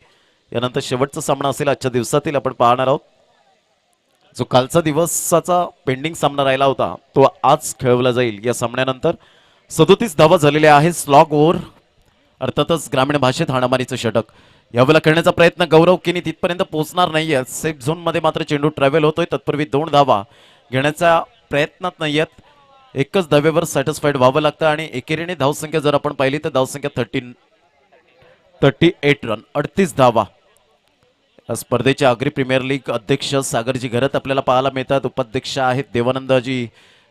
यानंतर शेवटचा सामना असेल आजच्या दिवसातील आपण पाहणार आहोत. जो कालचा दिवसाचा पेंडिंग सामना राहिला होता तो आज खेळवला जाईल. या सामन्यानंतर 37 धावा झालेल्या आहेत. स्लॉग ओव्हर अर्थातच ग्रामीण भाषेत हाणामारीचं षटक. यावेळेला करण्याचा प्रयत्न गौरव किनी तिथपर्यंत पोहोचणार नाहीये. सेफ झोन मध्ये मात्र चेंडू ट्रॅव्हल होतोय. तत्पूर्वी 2 धावा घेण्याच्या प्रयत्नात नाहीयेत. एकच धावेवर सॅटिस्फाईड व्हावं लागतं आणि एकेरीने धावसंख्या जर आपण पाहिली तर धावसंख्या 38 रन, 38 धावा. स्पर्धेचे आगरी प्रीमियर लीग अध्यक्ष सागरजी घरत आपल्याला पाहायला मिळतात. उपाध्यक्ष आहेत देवानंदजी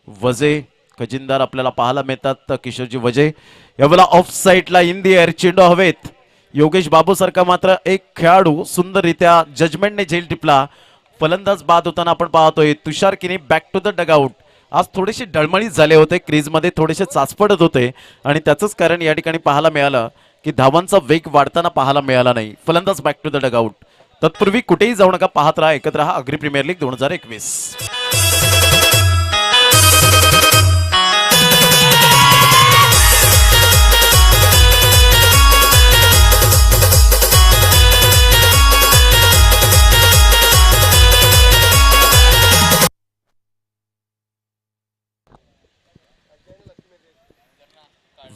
वजे. खजिनदार आपल्याला पाहायला मिळतात किशोरजी वजे. यावेळेला ऑफ साईडला इन दी एअर चेंडू हवेत. योगेश बाबू सारखा मात्र एक खेळाडू सुंदररित्या जजमेंटने झेल टिपला. फलंदाज बाद होताना आपण पाहतोय. तुषार किनी बॅक टू द डगआउट. आज थोडेसे डळमळीत झाले होते, क्रीजमध्ये थोडेसे चाचपडत होते आणि त्याचंच कारण या ठिकाणी पाहायला मिळालं की धावांचा वेग वाढताना पाहायला मिळाला नाही. फलंदाज बॅक टू द डगआउट. तत्पूर्वी कुठेही जाऊ नका, पाहत राहा, एकत्र राहा. Agri premier league 2021.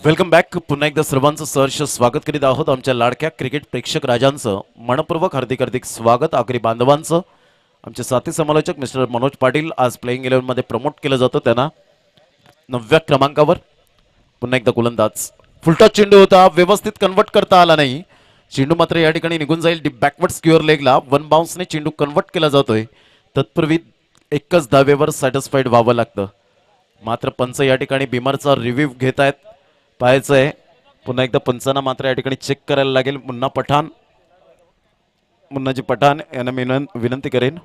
Welcome back. पुन्हा एकदा सर्वांचं सहर्ष स्वागत करीत आहोत. आमच्या लाडक्या क्रिकेट प्रेक्षक राजांचं मनपूर्वक हार्दिक हार्दिक स्वागत. आगरी बांधवांचं. आमचे साथी समालोचक मिस्टर मनोज पाटील आज प्लेइंग 11 मध्ये प्रमोट केलं जातं. त्यांना 9व्या क्रमांकावर. पुन्हा एकदा गोलंदाज. फुलटॉस चेंडू होता, व्यवस्थित कन्वर्ट करता आला नाही. चेंडू मात्र या ठिकाणी निघून जाईल बॅकवर्ड स्क्युअर लेगला. 1 बाउन्सने चेंडू कन्वर्ट केला जातोय. तत्पूर्वी एकच धावेवर सॅटिस्फाईड व्हावं लागतं. मात्र पंच या ठिकाणी बिमारचा रिव्ह्यू घेत आहेत. पाहायचं आहे पुन्हा एकदा पंचांना मात्र या ठिकाणी चेक करायला लागेल. मुन्नाजी पठाण यांना मी विनंती करेन.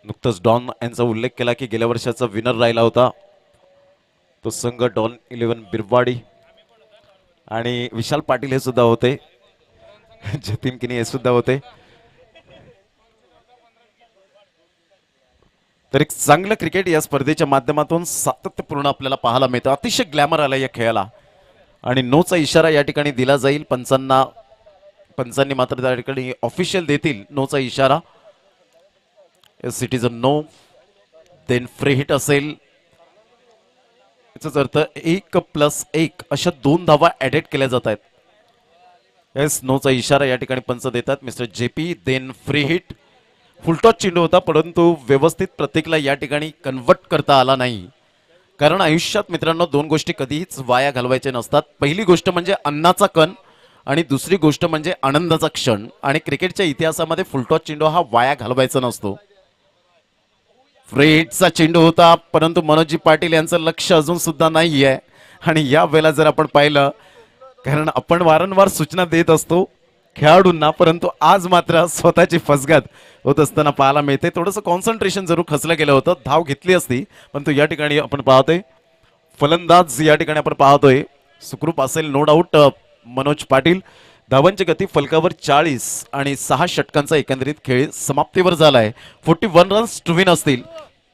नुकतंच डॉन यांचा उल्लेख केला की गेल्या वर्षाचा विनर राहिला होता तो संघ डॉन 11 बिरवाडी. आणि विशाल पाटील हे सुद्धा होते. जतीन किनी हे सुद्धा होते. तर एक चांगलं क्रिकेट या स्पर्धेच्या माध्यमातून सातत्यपूर्ण आपल्याला पाहायला मिळतं. अतिशय ग्लॅमर आला या खेळाला आणि नोचा इशारा या ठिकाणी दिला जाईल. पंचांनी मात्र त्या ठिकाणी ऑफिशियल देतील नोचा इशारा. Citizen no then free hit असेल. याचाच अर्थ 1+1 अशा 2 धावा ऍडेड केल्या जात आहेत. येस, नोचा इशारा या ठिकाणी पंच देतात. Mister JP then free hit. Full toss चेंडू होता परंतु व्यवस्थित प्रत्येकला या ठिकाणी कन्वर्ट करता आला नाही. कारण आयुष्यात मित्रांनो 2 गोष्टी कधीच वाया घालवायच्या नसतात. पहिली गोष्ट म्हणजे अन्नाचा कण आणि दुसरी गोष्ट म्हणजे आनंदाचा क्षण. आणि क्रिकेटच्या इतिहासामध्ये फुलटॉस चेंडू हा वाया घालवायचा नसतो. फ्री हिटचा चेंडू होता परंतु मनोजी पाटील यांचं लक्ष अजून सुद्धा नाही आहे. आणि या वेळेला जर आपण पाहिलं, कारण आपण वारंवार सूचना देत असतो खेळाडूंना, परंतु आज मात्र स्वतःची फसगत होत असताना पाहायला मिळते. थोडंसं कॉन्सन्ट्रेशन जरूर खचलं गेलं होतं. धाव घेतली असती परंतु या ठिकाणी आपण पाहतोय फलंदाज या ठिकाणी आपण पाहतोय सुखरूप असेल नो डाऊट मनोज पाटील. धावांची गती फलकावर 40 आणि 6 षटकांचा एकंदरीत खेळ समाप्तीवर झालाय. 41 रन्स टू विन असतील.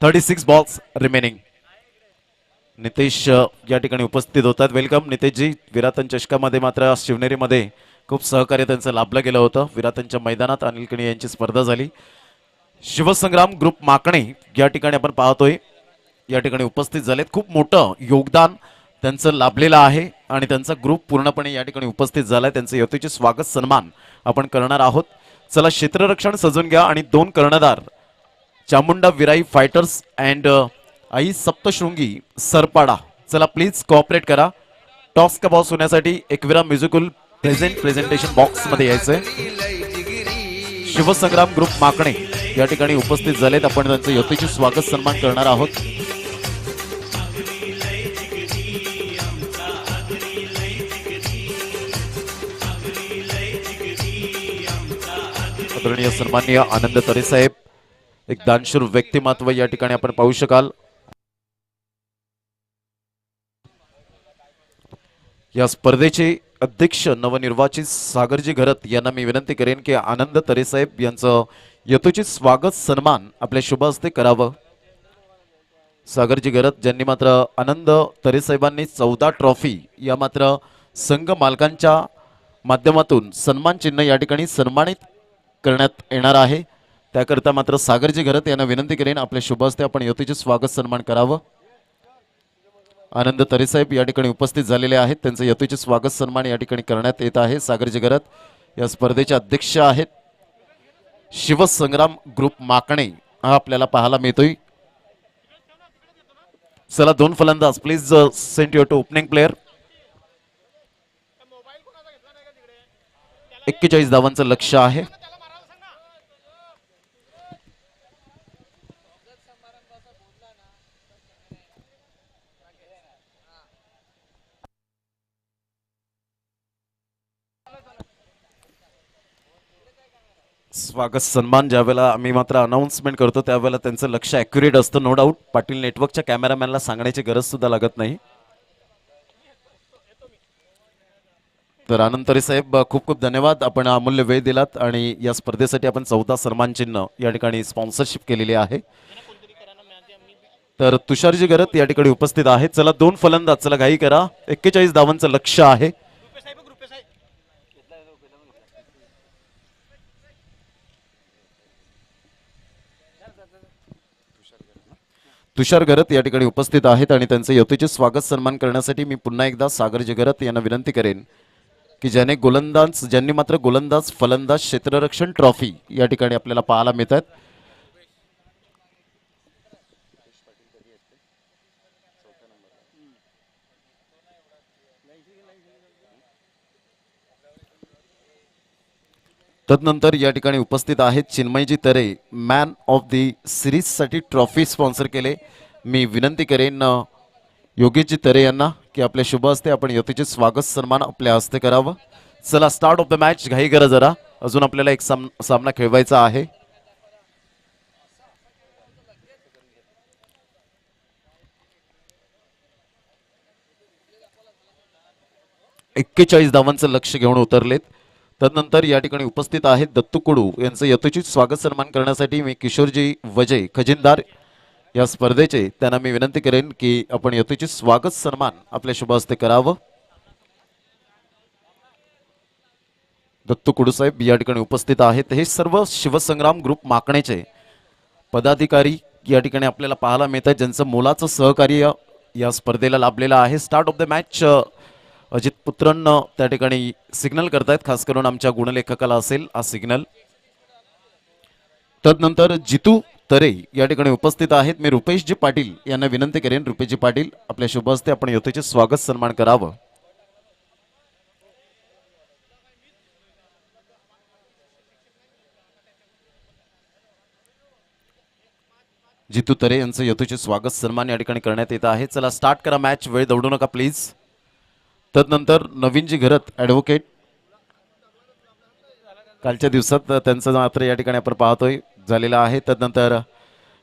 36 बॉल्स रिमेनिंग. नितेश या ठिकाणी उपस्थित होतात. वेलकम नितेशजी. विराटन चषकामध्ये मात्र शिवनेरीमध्ये खूप सहकार्य त्यांचं लाभलं गेलं होतं. विराटनच्या मैदानात अनिल कणी यांची स्पर्धा झाली. शिवसंग्राम ग्रुप माकणे या ठिकाणी आपण पाहतोय या ठिकाणी उपस्थित झालेत. खूप मोठं योगदान त्यांचं लाभलेलं आहे आणि त्यांचा ग्रुप पूर्णपणे या ठिकाणी उपस्थित झालाय. त्यांचं यथोचित स्वागत सन्मान आपण करणार आहोत. चला क्षेत्ररक्षण सजून घ्या आणि 2 कर्णधार चामुंडा विराई फायटर्स अँड आई सप्तशृंगी सरपाडा. चला प्लीज कोऑपरेट करा. टॉस का बॉस होण्यासाठी एकविरा म्युझिकल प्रेझेंटेशन बॉक्स मध्ये यायचंय. शिवसंग्राम ग्रुप माकणे या ठिकाणी उपस्थित झालेत. आपण त्यांचं यथोचित स्वागत सन्मान करणार आहोत. आदरणीय सन्माननीय आनंद तरे साहेब, एक दानशूर व्यक्तिमत्व या ठिकाणी आपण पाहू शकाल. या स्पर्धेचे अध्यक्ष नवनिर्वाचित सागरजी घरत यांना मी विनंती करेन की आनंद तरे साहेब यांचं यथोचित स्वागत सन्मान आपल्या शुभ हस्ते करावं. सागरजी घरत ज्यांनी मात्र आनंद तरे साहेबांनी 14 ट्रॉफी या मात्र संघ मालकांच्या माध्यमातून सन्मान चिन्ह या ठिकाणी सन्मानित करण्यात येणार आहे. त्याकरता मात्र सागरजी घरत यांना विनंती करेन आपल्या शुभ हस्ते आपण यथोचित स्वागत सन्मान करावं. आनंद तरे साहेब या ठिकाणी उपस्थित झालेले आहेत. त्यांचं यथोचित स्वागत सन्मान या ठिकाणी करण्यात येत आहे. सागरजी घरत या स्पर्धेचे अध्यक्ष आहेत. शिवसंग्राम ग्रुप माकणे हा आपल्याला पाहायला मिळतोय. चला 2 फलंदाज please send your two opening player. 41 धावांचं लक्ष्य आहे. स्वागत सन्मान ज्यावेळेला आम्ही मात्र अनाउन्समेंट करतो त्यावेळेला त्यांचं लक्ष ॲक्युरेट असतं. नो डाऊट पाटील नेटवर्कच्या कॅमेरामॅनला सांगण्याची गरज सुद्धा लागत नाही. तर आनंद तरे साहेब खूप खूप धन्यवाद. आपण अमूल्य वेळ दिलात आणि या स्पर्धेसाठी आपण 14 सन्मान चिन्ह या ठिकाणी स्पॉन्सरशिप केलेली आहे. तर तुषारजी घरत या ठिकाणी उपस्थित आहेत. चला 2 फलंदाज, चला घाई करा. 41 धावांचं लक्ष्य आहे. तुषार घरत या ठिकाणी उपस्थित आहेत आणि त्यांचे यथोचित स्वागत सन्मान करण्यासाठी मी पुन्हा एकदा सागरजी घरत यांना विनंती करेन की ज्यांनी मात्र गोलंदाज फलंदाज क्षेत्ररक्षण ट्रॉफी या ठिकाणी आपल्याला पाहायला मिळतात. तदनंतर या ठिकाणी उपस्थित आहेत चिन्मयजी तरे. मॅन ऑफ दी सिरीज साठी ट्रॉफी स्पॉन्सर केले. मी विनंती करेन योगेशजी तरे यांना की आपल्या शुभ हस्ते आपण यथोचित स्वागत सन्मान आपल्या हस्ते करावं. चला स्टार्ट ऑफ द मॅच. घाई करा जरा, अजून आपल्याला एक सामना खेळवायचा आहे. एक्केचाळीस धावांचं लक्ष घेऊन उतरलेत. तदनंतर या ठिकाणी उपस्थित आहेत दत्तू कुडू. यांचं यथोचित स्वागत सन्मान करण्यासाठी मी किशोरजी वजय खजिनदार या स्पर्धेचे त्यांना मी विनंती करेन की आपण यथोचित स्वागत सन्मान आपल्या शुभ हस्ते करावं. दत्तू कुडू साहेब या ठिकाणी उपस्थित आहेत. हे सर्व शिवसंग्राम ग्रुप माकणेचे पदाधिकारी या ठिकाणी आपल्याला पाहायला मिळतात ज्यांचं मोलाचं सहकार्य या स्पर्धेला लाभलेलं आहे. Start of the match Ajit Putran त्या ठिकाणी सिग्नल करतायत. खास करून आमच्या गुणलेखकाला असेल हा सिग्नल. तदनंतर जितू तरे या ठिकाणी उपस्थित आहेत. मी रुपेशजी पाटील यांना विनंती करेन रुपेशजी पाटील आपल्या शुभ हस्ते आपण यथोचित स्वागत सन्मान करावं. जितू तरे यांचं यथोचित स्वागत सन्मान या ठिकाणी करण्यात येत आहे. चला स्टार्ट करा मॅच. वेळ दौडू नका प्लीज. तदनंतर नवीनजी घरत ॲडव्होकेट. कालच्या दिवसात त्यांचं मात्र या ठिकाणी आपण पाहतोय झालेलं आहे. तदनंतर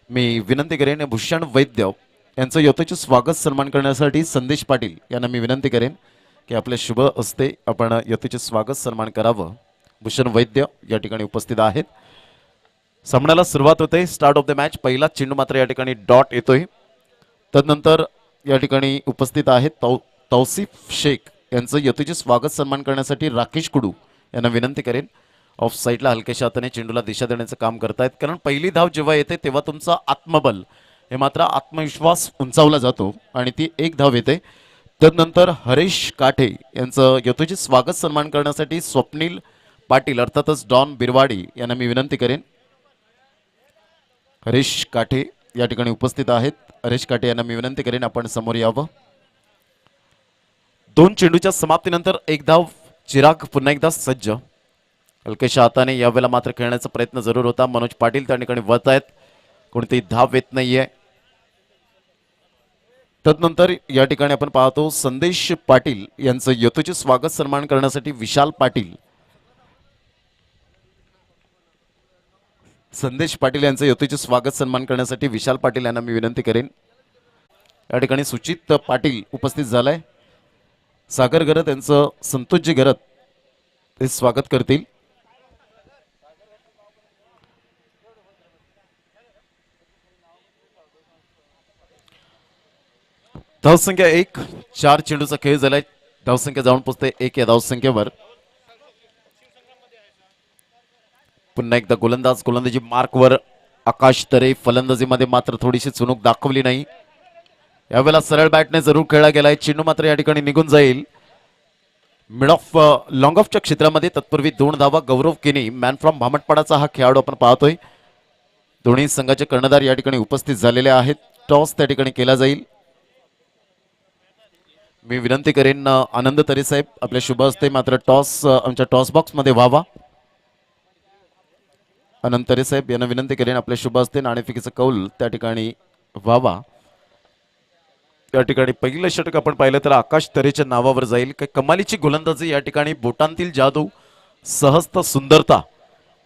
मी विनंती करेन भूषण वैद्य यांचं यथोचित स्वागत सन्मान करण्यासाठी संदेश पाटील यांना मी विनंती करेन की आपल्या शुभ हस्ते आपण यथोचित स्वागत सन्मान करावं. भूषण वैद्य या ठिकाणी उपस्थित आहेत. सामन्याला सुरुवात होते. Start of the match. पहिला चेंडू मात्र या ठिकाणी डॉट येतोय. तदनंतर या ठिकाणी उपस्थित आहेत. तौसिफ शेख यांचं यथोचित स्वागत सन्मान करण्यासाठी राकेश कुडू यांना विनंती करेन. ऑफ साईडला हलक्याशा हाताने चेंडूला दिशा देण्याचं काम करतायत, कारण पहिली धाव जेव्हा येते तेव्हा तुमचं आत्मबल हे मात्र आत्मविश्वास उंचावला जातो आणि ती एक धाव येते. त्यानंतर हरीश काठे यांचं यथोचित स्वागत सन्मान करण्यासाठी स्वप्नील पाटील अर्थातच डॉन बिरवाडी यांना मी विनंती करेन. हरीश काठे या ठिकाणी उपस्थित आहेत. हरीश काठे यांना मी विनंती करेन आपण समोर यावं. 2 चेंडूच्या समाप्तीनंतर एक धाव. चिराग पुन्हा एकदा सज्ज. हलकेशा हाताने यावेळेला मात्र खेळण्याचा प्रयत्न जरूर होता. मनोज पाटील त्या ठिकाणी वळत आहेत, कोणतीही धाव येत नाहीये. तदनंतर या ठिकाणी आपण पाहतो संदेश पाटील यांचं यथोचित स्वागत सन्मान करण्यासाठी विशाल पाटील. संदेश पाटील यांचं यथोचित स्वागत सन्मान करण्यासाठी विशाल पाटील यांना मी विनंती करेन. या ठिकाणी सुचित पाटील उपस्थित झालाय. सागर गरत यांचं संतोषजी गरत ते स्वागत करतील. धावसंख्या 1. 4 चेंडूचा खेळ झालाय. धावसंख्या जाऊन पोचते 1 या धावसंख्येवर. पुन्हा एकदा गोलंदाजी मार्कवर आकाश तरे. फलंदाजीमध्ये मात्र थोडीशी चुणूक दाखवली नाही. यावेळेला सरळ बॅटने जरूर खेळला गेलाय. चेंडू मात्र या ठिकाणी निघून जाईल मिड ऑफ लॉंग ऑफच्या क्षेत्रामध्ये. तत्पूर्वी 2 धावा. गौरव किनी मॅन फ्रॉम भामटपाडाचा हा खेळाडू आपण पाहतोय. दोन्ही संघाचे कर्णधार या ठिकाणी उपस्थित झालेले आहेत. टॉस त्या ठिकाणी केला जाईल. मी विनंती करेन आनंद तरे साहेब आपल्या शुभ हस्ते मात्र टॉस आमच्या टॉस बॉक्स मध्ये व्हावा. आनंद तरे साहेब यांना विनंती करेन आपल्या शुभ हस्ते नाणेफेकीचा कौल त्या ठिकाणी व्हावा. त्या ठिकाणी पहिलं षटक आपण पाहिलं तर आकाश तरेच्या नावावर जाईल. काही कमालीची गोलंदाजी या ठिकाणी. बोटांतील जादू, सहजता, सुंदरता.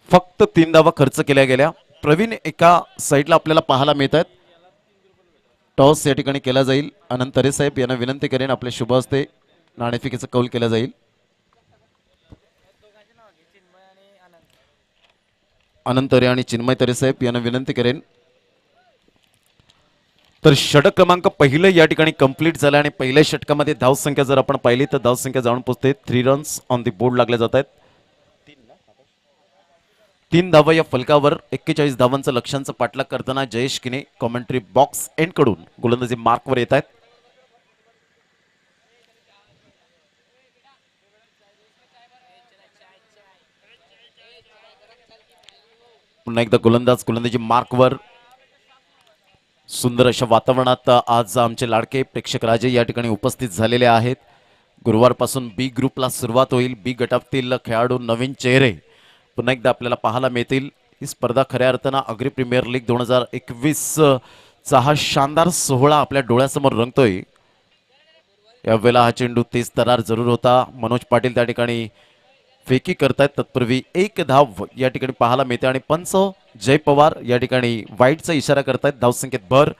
फक्त 3 धावा खर्च केल्या गेल्या. प्रवीण एका साईडला आपल्याला पाहायला मिळत आहेत. टॉस या ठिकाणी केला जाईल. आनंद तरे साहेब यांना विनंती करेन आपल्या शुभ हस्ते नाणेफेकीचा कौल केला जाईल. आनंद तरे आणि चिन्मय तरे साहेब यांना विनंती करेन. तर षटक क्रमांक पहिलं या ठिकाणी कंप्लीट झालं आणि पहिल्या षटकामध्ये धावसंख्या जर आपण पाहिली तर धावसंख्या जाऊन पोचते. 3 रन्स ऑन दी बोर्ड लागले जात आहेत. 3 धावा या फलकावर. 41 धावांचं लक्ष्यांचं पाठलाग करताना जयेश किने कॉमेंट्री बॉक्स एंड कडून गोलंदाजी मार्कवर येत आहेत. पुन्हा एकदा गोलंदाजी मार्कवर. सुंदर अशा वातावरणात आज आमचे लाडके प्रेक्षक राजे या ठिकाणी उपस्थित झालेले आहेत. गुरुवारपासून बी ग्रुपला सुरुवात होईल. बी गटातील खेळाडू, नवीन चेहरे पुन्हा एकदा आपल्याला पाहायला मिळतील. ही स्पर्धा खऱ्या अर्थानं अग्री प्रीमियर लीग 2021 चा हा शानदार सोहळा आपल्या डोळ्यासमोर रंगतोय. यावेळेला हा चेंडू तेज तरार जरूर होता. मनोज पाटील त्या ठिकाणी फेकी करतायत. तत्पूर्वी 1 धाव या ठिकाणी पाहायला मिळते आणि पंच जय पवार या ठिकाणी वाईटचा इशारा करतायत. धावसंख्येत भर.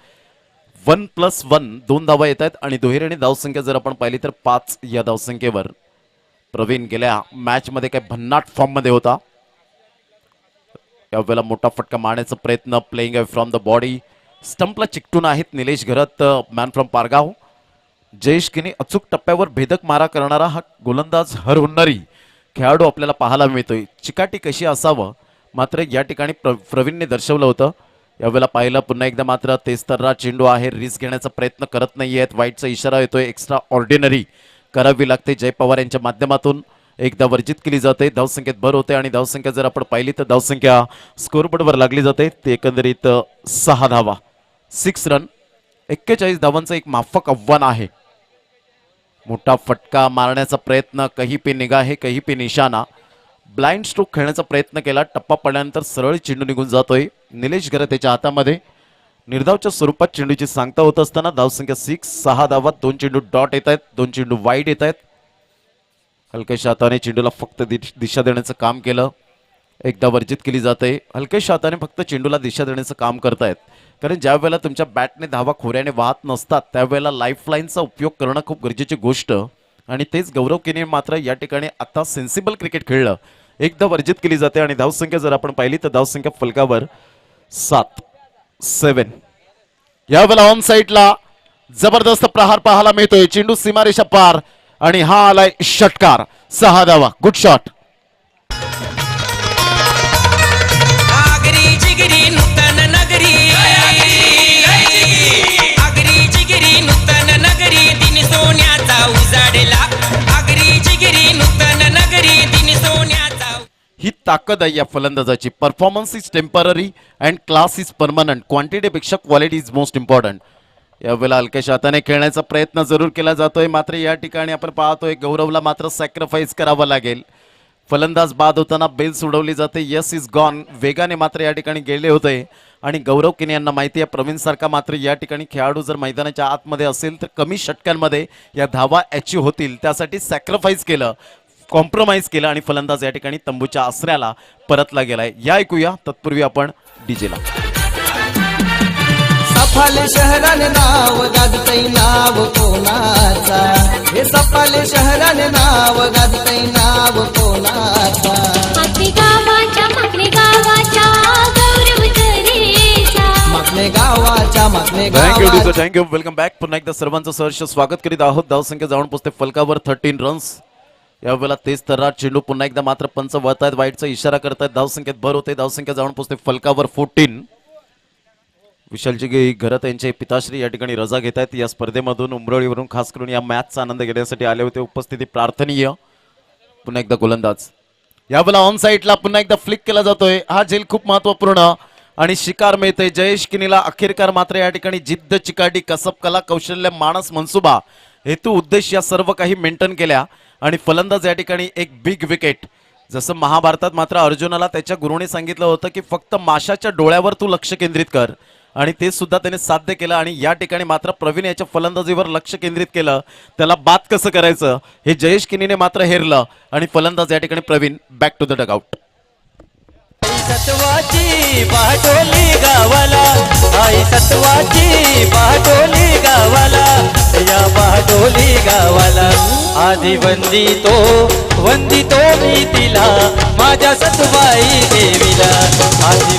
1+1 2 धावा येत आहेत आणि दुहेरीने धावसंख्या जर आपण पाहिली तर 5 या धावसंख्येवर. प्रवीण गेल्या मॅच मध्ये काही भन्नाट फॉर्म मध्ये होता. यावेळेला मोठा फटका मारण्याचा प्रयत्न. Playing away from the body. स्टंपला चिकटून आहेत निलेश घरत मॅन फ्रॉम पारगाव. जयेश किनी अचूक टप्प्यावर भेदक मारा करणारा हा गोलंदाज हरहुन्नरी खेळाडू आपल्याला पाहायला मिळतोय. चिकाटी कशी असावं मात्र या ठिकाणी प्रवीणने दर्शवलं होतं. यावेळेला पाहिलं पुन्हा एकदा मात्र तेजतर्रा चेंडू आहे. रिस्क घेण्याचा प्रयत्न करत नाहीयेत. वाईटचा इशारा येतोय. एक्स्ट्रा ऑर्डिनरी करावी लागते. जय पवार यांच्या माध्यमातून एकदा वर्जित केली जाते. धावसंख्येत भर होते आणि धावसंख्या जर आपण पाहिली तर धावसंख्या स्कोरबोर्डवर लागली जाते. ते एकंदरीत 6 धावा. 6 रन. 41 धावांचं एक माफक आव्हान आहे. मोठा फटका मारण्याचा प्रयत्न. कहीं पे निगाहे कहीं पे निशाणा. ब्लाइंड स्ट्रोक खेळण्याचा प्रयत्न केला. टप्पा पडल्यानंतर सरळ चेंडू निघून जातोय. निलेश घरत त्याच्या हातामध्ये. निर्धावच्या स्वरूपात चेंडूची सांगता होत असताना धावसंख्या 6 धावात. 2 चेंडू डॉट येत आहेत. 2 चेंडू वाईड येत आहेत. हलक्याशा हाताने चेंडूला फक्त दिशा देण्याचं काम केलं. एकदा वर्जित केली जाते. हलक्याशा हाताने फक्त चेंडूला दिशा देण्याचं काम करतायत. कारण ज्या वेळेला तुमच्या बॅटने धावा खोऱ्याने वाहत नसतात त्यावेळेला लाईफलाईनचा उपयोग करणं खूप गरजेची गोष्ट. आणि तेच गौरव किनी मात्र या ठिकाणी आता सेन्सिबल क्रिकेट खेळलं. एकदा वर्जित केली जाते आणि धावसंख्या जर आपण पाहिली तर धावसंख्या फलकावर 7. यावेळेला ऑन साईडला जबरदस्त प्रहार पाहायला मिळतोय. चेंडू सीमारेषा पार आणि हा आलाय षटकार. 6 धावा. Good shot. आगरी जिगरी नूतन नगरी आगरी जिगरी नूतन नगरी दिन सोन्याचा उजाडला आगरी जिगरी नूतन नगरी दिन सोन्याचा. ही ताकद आहे या फलंदाजाची. Performance is temporary and class is permanent. क्वांटिटीपेक्षा क्वालिटी इज मोस्ट इम्पॉर्टंट. यावेळेला हलक्याशा हाताने खेळण्याचा प्रयत्न जरूर केला जातोय, मात्र या ठिकाणी आपण पाहतोय गौरवला मात्र सॅक्रिफाईस करावं लागेल. फलंदाज बाद होताना बेल सोडवली जाते. Yes is gone. वेगाने मात्र या ठिकाणी गेले होते आणि गौरव किने यांना माहिती आहे प्रवीण सारखा मात्र या ठिकाणी खेळाडू जर मैदानाच्या आतमध्ये असेल तर कमी षटकांमध्ये या धावा अचीव होतील. त्यासाठी सॅक्रिफाईस केलं, कॉम्प्रोमाइज केलं आणि फलंदाज या ठिकाणी तंबूच्या आसऱ्याला परतला गेलाय. या ऐकूया तत्पूर्वी आपण डीजेला. सफाले शहराने नाव गाजतई नाव कोणाचा हे सफाले शहराने नाव गाजतई नाव कोणाचा आपले गावाच्या गौरव करेचा मागणे गावाच्या थँक्यू थँक्यू. Welcome back. पुन्हा एकदा सर्वांचं सहर्ष स्वागत करीत आहोत. धावसंख्या जाऊन पोचते फलकावर 13 रन्स. यावेळेला तेच तर्राट चेंडू पुन्हा एकदा मात्र पंच वळतायत, वाईटचा इशारा करतायत. धावसंख्येत भर होते. धावसंख्या जाऊन पोचते फलकावर 14. विशालजी घरत यांचे पिताश्री या ठिकाणी रजा घेत आहेत. या स्पर्धेमधून उमरळीवरून खास करून या मॅचचा आनंद घेण्यासाठी आले होते. उपस्थिती प्रार्थनीय. पुन्हा एकदा गोलंदाज. यावेळेला ऑन साईडला पुन्हा एकदा फ्लिक केला जातोय. हा झेल खूप महत्वपूर्ण आणि शिकार मिळते. जयेश किनीला अखेरकार मात्र या ठिकाणी जिद्द, चिकाटी, कसब, कला, कौशल्य, मानस, मनसुबा, हेतू, उद्देश या सर्व काही मेंटेन केल्या आणि फलंदाज या ठिकाणी एक बिग विकेट. जसं महाभारतात मात्र अर्जुनाला त्याच्या गुरुने सांगितलं होतं की फक्त माशाच्या डोळ्यावर तू लक्ष केंद्रित कर आणि ते सुद्धा त्याने साध्य केलं. आणि या ठिकाणी मात्र प्रवीण याच्या फलंदाजीवर लक्ष केंद्रित केलं. त्याला बाद कसं करायचं हे जयेश किनीने मात्र हेरलं आणि फलंदाज या ठिकाणी Praveen back to the dugout. सत्वाची पाटोली गावाला आई सत्वाची पाटोली गावाला या पाटोली गावाला आधी वंदितो मी तिला माझ्या सतवाई देवीला आधी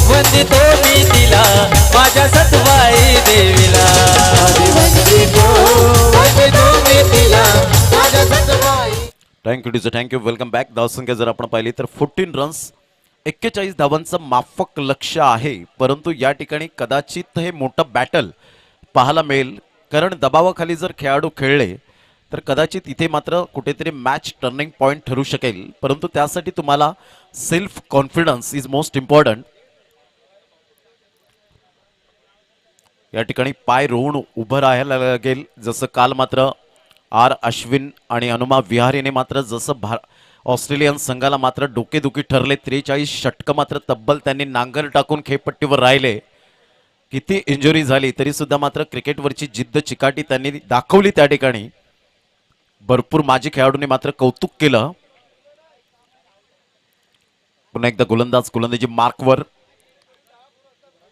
वंदितो मी तिला माझ्या सतवाई देवीला आधी वंदितो मी तिला माझ्या सतवाई. थँक्यू. Welcome back. धावसंख्या जर आपण पाहिली तर 14 रन्स, 41 धावांचं माफक लक्ष आहे. परंतु या ठिकाणी कदाचित हे मोठं बॅटल पाहायला मिळेल, कारण दबावाखाली जर खेळाडू खेळले तर कदाचित इथे मात्र कुठेतरी मॅच टर्निंग पॉइंट ठरू शकेल. परंतु त्यासाठी तुम्हाला self confidence is most important. या ठिकाणी पाय रोवून उभं राहायला लागेल. जसं काल मात्र आर अश्विन आणि अनुमा विहारीने मात्र जसं ऑस्ट्रेलियन संघाला मात्र डोकेदुखी ठरले. 43 षटकं मात्र तब्बल त्यांनी नांगर टाकून खेळपट्टीवर राहिले. किती इंजुरी झाली तरी सुद्धा मात्र क्रिकेटवरची जिद्द, चिकाटी त्यांनी दाखवली. त्या ठिकाणी भरपूर माजी खेळाडूंनी मात्र कौतुक केलं. पुन्हा एकदा गोलंदाजी मार्कवर.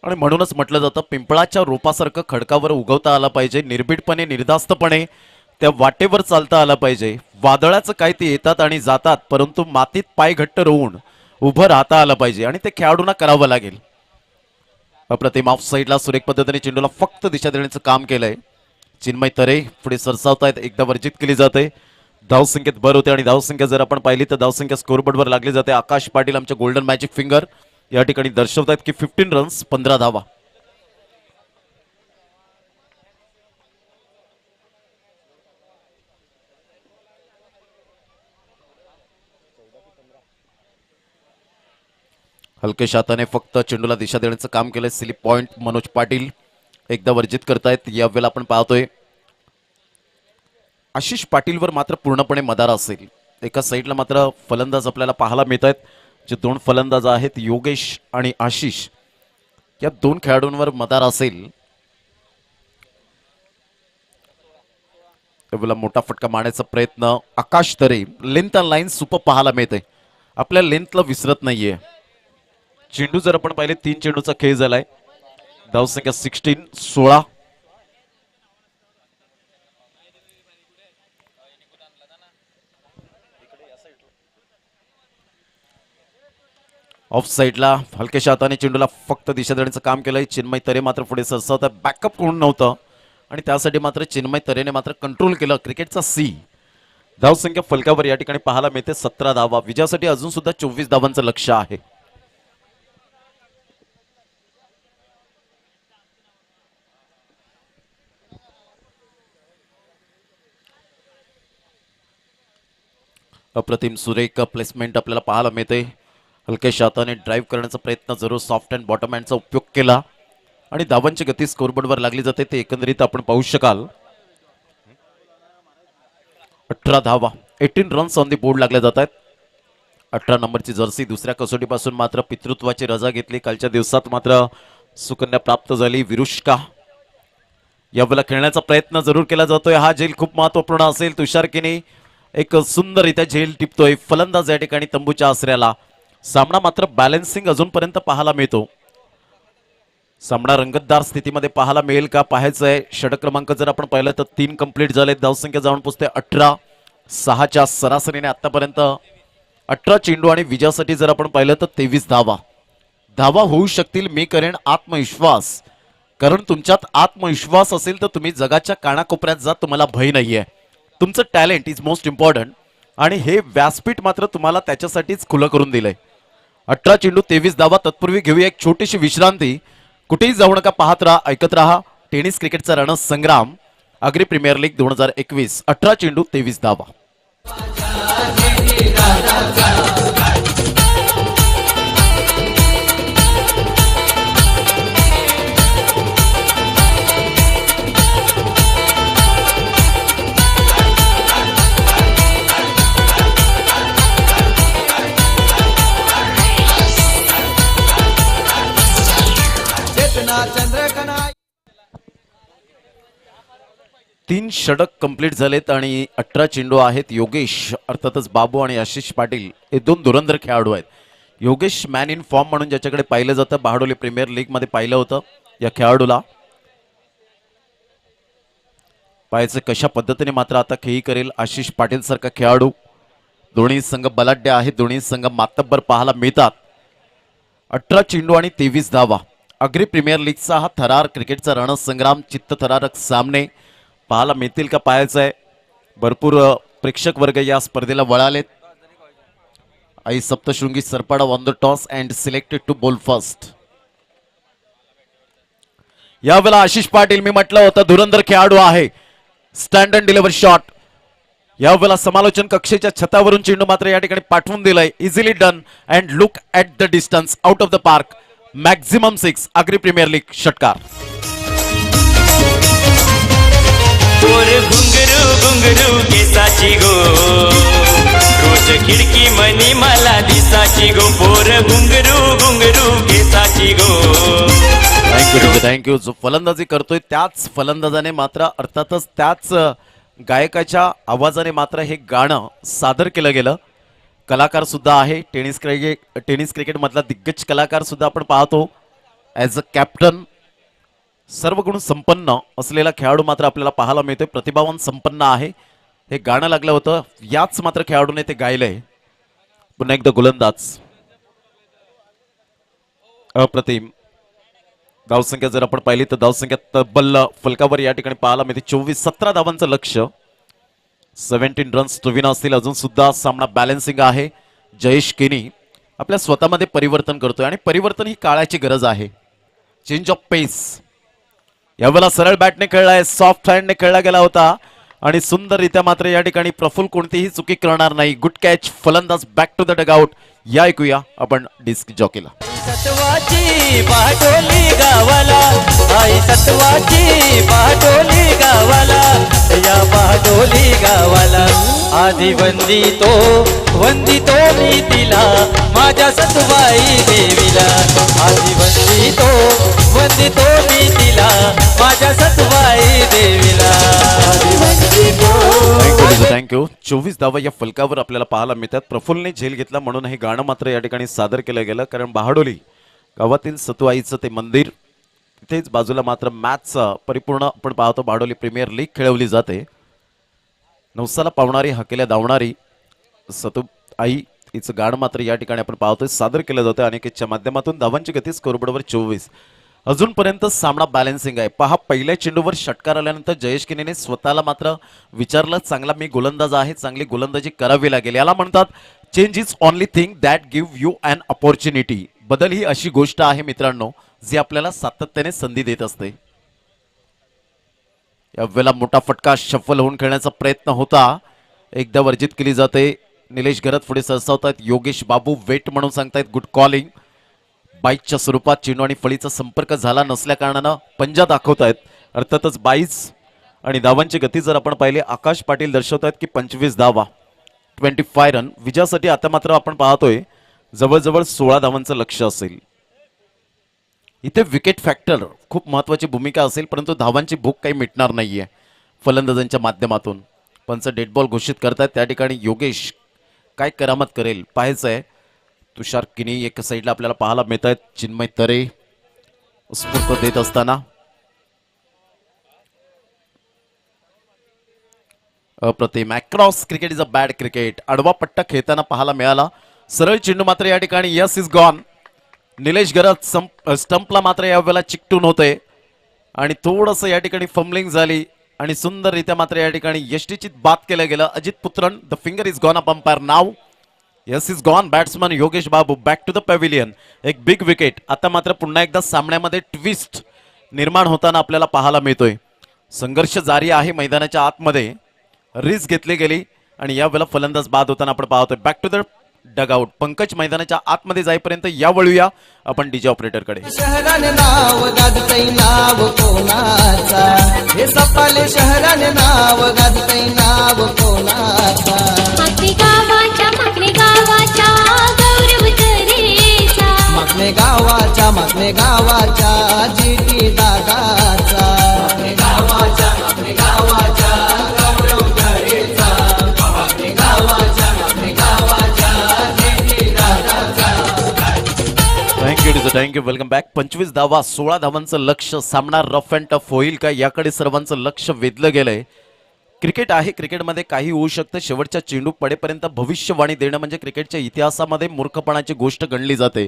आणि म्हणूनच म्हटलं जातं पिंपळाच्या रोपासारखं खडकावर उगवता आला पाहिजे. निर्भीडपणे, निर्धास्तपणे त्या वाटेवर चालता आला पाहिजे. वादळाचं काय ते येतात आणि जातात, परंतु मातीत पाय घट्ट रोवून उभं राहता आलं पाहिजे आणि ते खेळाडूंना करावं लागेल. अप्रतिम ऑफ साईडला सुरेख पद्धतीने चेंडूला फक्त दिशा देण्याचं काम केलंय. चिन्मय तरे पुढे सरसावतायत. एकदा वर्जित केली जाते. धावसंख्येत भर होते आणि धावसंख्या जर आपण पाहिली तर धावसंख्या स्कोरबोर्डवर लागली जाते. आकाश पाटील आमच्या गोल्डन मॅजिक फिंगर या ठिकाणी दर्शवतायत की 15 रन्स 15 धावा. हलके हाताने फक्त चेंडूला दिशा देण्याचं काम केलंय. स्लिप पॉइंट मनोज पाटील एकदा वर्जित करतायत. यावेळेला आपण पाहतोय आशिष पाटीलवर मात्र पूर्णपणे मदार असेल. एका साईडला मात्र फलंदाज आपल्याला पाहायला मिळत आहेत. जे 2 फलंदाज आहेत योगेश आणि आशिष, या 2 खेळाडूंवर मदार असेल. त्यावेळेला मोठा फटका मारण्याचा प्रयत्न आकाश तरे. लेंथ अँड लाईन सुपर पाहायला मिळते. आपल्या लेंथला विसरत नाहीये. चेंडू जर आपण पाहिले 3 चेंडूचा खेळ झालाय. धावसंख्या 16. ऑफ साईडला हलक्याशा हाताने चेंडूला फक्त दिशा देण्याचं काम केलंय. चिन्मय तरे मात्र पुढे सरसावता, बॅकअप कोण नव्हतं आणि त्यासाठी मात्र चिन्मय तरेने मात्र कंट्रोल केलं. क्रिकेटचा सी. धावसंख्या फलकावर या ठिकाणी पाहायला मिळते 17 धावा. विजयासाठी अजून सुद्धा 24 धावांचं लक्ष आहे. अप्रतिम सुरेख प्लेसमेंट आपल्याला पाहायला मिळते. हलक्याशा हाताने ड्राईव्ह करण्याचा प्रयत्न जरूर सॉफ्ट अँड बॉटम हँडचा उपयोग केला आणि धावांची गती स्कोरबोर्डवर लागली जाते ते एकंदरीत आपण पाहू शकाल. 18 धावा, 18 रन्स ऑन दी बोर्ड लागले जात आहेत. 18 नंबरची जर्सी दुसऱ्या कसोटीपासून मात्र पितृत्वाची रजा घेतली. कालच्या दिवसात मात्र सुकन्या प्राप्त झाली. विरुष्का यावेळेला खेळण्याचा प्रयत्न जरूर केला जातोय. हा झेल खूप महत्वपूर्ण असेल. तुषार किनी एक सुंदररित्या झेल टिपतोय. फलंदाज या ठिकाणी तंबूच्या आसऱ्याला. सामना मात्र बॅलन्सिंग अजूनपर्यंत पाहायला मिळतो. सामना रंगतदार स्थितीमध्ये पाहायला मिळेल का पाहायचं आहे. षटक क्रमांक जर आपण पाहिलं तर 3 कंप्लीट झाले. धावसंख्या जाऊन पोचते 18. 6च्या सरासरीने आतापर्यंत 18 चेंडू आणि विजयासाठी जर आपण पाहिलं तर 23 धावा. धावा होऊ शकतील. मी करेन आत्मविश्वास. कारण तुमच्यात आत्मविश्वास असेल तर तुम्ही जगाच्या कानाकोपऱ्यात जा. तुम्हाला भय नाहीये. तुमचं टॅलेंट इज मोस्ट इम्पॉर्टंट आणि हे व्यासपीठ मात्र तुम्हाला त्याच्यासाठीच खुलं करून दिलंय. 18 चेंडू 23 धावा. तत्पूर्वी घेऊया एक छोटीशी विश्रांती. कुठेही जाऊ नका, पाहत राहा, ऐकत राहा. टेनिस क्रिकेटचा रणसंग्राम अग्री प्रीमियर लीग 2021. 18 चेंडू 23 धावा. तीन षटक कंप्लीट झालेत आणि 18 चेंडू आहेत. योगेश अर्थातच बाबू आणि आशिष पाटील हे 2 धुरंधर खेळाडू आहेत. योगेश मॅन इन फॉर्म म्हणून ज्याच्याकडे पाहिलं जातं, बहाडोली प्रीमियर लीग मध्ये पाहिलं होतं. या खेळाडूला पाहायचं कशा पद्धतीने मात्र आता खेळी करेल आशिष पाटील सारखा खेळाडू. दोन्ही संघ बलाढ्य आहेत. दोन्ही संघ मातब्बर पाहायला मिळतात. 18 चेंडू आणि 23 धावा. अग्री प्रीमियर लीगचा हा थरार क्रिकेटचा रणसंग्राम, चित्तथरारक सामने पाहायला मिळतील का पाहायचं आहे. भरपूर प्रेक्षक वर्ग या स्पर्धेला वळालेत. आई Saptashrungi Sarpada on the toss and selected to bowl first. यावेळेला आशिष पाटील, मी म्हटलं होतं धुरंधर खेळाडू आहे. Stand and deliver shot. यावेळेला समालोचन कक्षेच्या छतावरून चेंडू मात्र या ठिकाणी पाठवून दिलाय. Easily done and look at the distance out of the park. Maximum 6. Agri premier league षटकार. पोर घुंगरू घुंगरू केसाची गो, रोज खिडकी मनी मला दिसाची गो. पोर घुंगरू घुंगरू केसाची गो. थँक्यू. जो फलंदाजी करतोय त्याच फलंदाजाने मात्र अर्थातच त्याच गायकाच्या आवाजाने मात्र हे गाणं सादर केलं गेलं. कलाकार सुद्धा आहे. टेनिस क्रिकेट मधला दिग्गज कलाकार सुद्धा आपण पाहतो. ॲज अ कॅप्टन सर्व गुण संपन्न असलेला खेळाडू मात्र आपल्याला पाहायला मिळतोय. प्रतिभावान संपन्न आहे. हे गाणं लागलं होतं, याच मात्र खेळाडूने ते गायलंय. पुन्हा एकदा गोलंदाज. अप्रतिम धावसंख्या जर आपण पाहिली तर धावसंख्या तब्बल फलकावर या ठिकाणी पाहायला मिळते 24-17 धावांचं लक्ष. 17 रन्स टू विन असतील. अजून सुद्धा सामना बॅलन्सिंग आहे. जयेश केनी आपल्या स्वतःमध्ये परिवर्तन करतोय आणि परिवर्तन ही काळाची गरज आहे. चेंज ऑफ पेस. यावेळेला सरळ बॅटने खेळलाय, सॉफ्ट हँडने खेळला गेला होता आणि सुंदररित्या मात्र या ठिकाणी प्रफुल कोणतीही चुकी करणार नाही. Good catch. फलंदाज बॅक टू द डगआउट. या ऐकूया आपण डिस्क जॉकीला. सत्वाची बाटोली गावाला, आई सत्वाची बाटोली गावाला, या बाटोली गावाला. आधी वंदितो मी तिला, माझ्या सतवाई देवीला. आधी वंदितो मी तिला, माझ्या सतवाई देवीला. थँक्यू. 24 धावा या फलकावर आपल्याला पाहायला मिळतात. प्रफुल्लने झेल घेतला म्हणून हे गाणं मात्र या ठिकाणी सादर केलं गेलं. कारण बहाडोली गावातील सतुआईचं ते मंदिर, तिथेच बाजूला मात्र मॅच परिपूर्ण आपण पाहतो. बहाडोली प्रीमियर लीग खेळवली जाते. नवसाला पावणारी, हकेल्या धावणारी सतुआई हिचं गाणं मात्र या ठिकाणी आपण पाहतोय सादर केलं जातं अनिकेतच्या माध्यमातून. धावांची गती स्कोरबोर्डवर 24. अजूनपर्यंत सामना बॅलन्सिंग आहे. पहा, पहिल्या चेंडूवर षटकार आल्यानंतर जयेश किनीने स्वतःला मात्र विचारलं, चांगला मी गोलंदाज आहे, चांगली गोलंदाजी करावी लागेल. याला म्हणतात change is only thing that give you an opportunity. बदल ही अशी गोष्ट आहे मित्रांनो जी आपल्याला सातत्याने संधी देत असते. यावेळेला मोठा फटका शफल होऊन खेळण्याचा प्रयत्न होता, एकदा वर्जित केली जाते. निलेश घरत पुढे सरसावतायत. योगेश बाबू वेट म्हणून सांगतायत गुड कॉलिंग. बाईचच्या स्वरूपात चेंडू आणि फळीचा संपर्क झाला नसल्या कारणानं पंजा दाखवतायत. अर्थातच 22 आणि धावांची गती जर आपण पाहिली, आकाश पाटील दर्शवतायत की 25 धावा, 25 रन. विजयासाठी आता मात्र आपण पाहतोय जवळजवळ 16 धावांचं लक्ष असेल. इथे विकेट फॅक्टर खूप महत्वाची भूमिका असेल, परंतु धावांची भूक काही मिटणार नाहीये फलंदाजांच्या माध्यमातून. पंच डेड बॉल घोषित करतायत. त्या ठिकाणी योगेश काय करामत करेल पाहायचं आहे. तुषार किनी एक साईडला आपल्याला पाहायला मिळत आहेत. चिन्मय तरे स्फूर्त देत असताना अप्रतिम. Across cricket is a bad cricket. आडवा पट्टा खेळताना पाहायला मिळाला. सरळ चेंडू मात्र या ठिकाणी यस इज गॉन. निलेश गरत स्टंपला मात्र यावेळेला चिकटून होते आणि थोडंसं या ठिकाणी फंबलिंग झाली आणि सुंदररित्या मात्र या ठिकाणी यष्टीचित बाद केलं गेलं. Ajit Putran the finger is gone up umpire नाव. Yes is gone. Batsman Yogesh Babu back to the pavilion. एक बिग विकेट. आता मात्र पुन्हा एकदा सामन्यामध्ये ट्विस्ट निर्माण होताना आपल्याला पाहायला मिळतोय. संघर्ष जारी आहे मैदानाच्या आतमध्ये. रिस्क घेतली गेली आणि यावेळेला फलंदाज बाद होताना आपण पाहतोय. Back to the dugout. Pankaj मैदानाच्या आतमध्ये जाईपर्यंत या वळूया आपण डीजे ऑपरेटरकडे. शहराने नाव गाजतई नाव कोणाचा, हे सपाले शहराने नाव गाजतई नाव कोणाचा. मागणे गावाच्या गौरव तरेचा. मागणे गावाच्या जीटी दादाचा. मागणे गावाच्या गौरव तरेचा. मागणे गावाच्या जीटी दादाचा. थँक्यू. Welcome back. 25 धावा, 16 धावांचं लक्ष. सामना रफ अँड टफ होईल का याकडे सर्वांचं लक्ष वेधलं गेलंय. क्रिकेट आहे, क्रिकेटमध्ये काही होऊ शकतं. शेवटच्या चेंडू पडेपर्यंत भविष्यवाणी देणं म्हणजे क्रिकेटच्या इतिहासामध्ये मूर्खपणाची गोष्ट गणली जाते.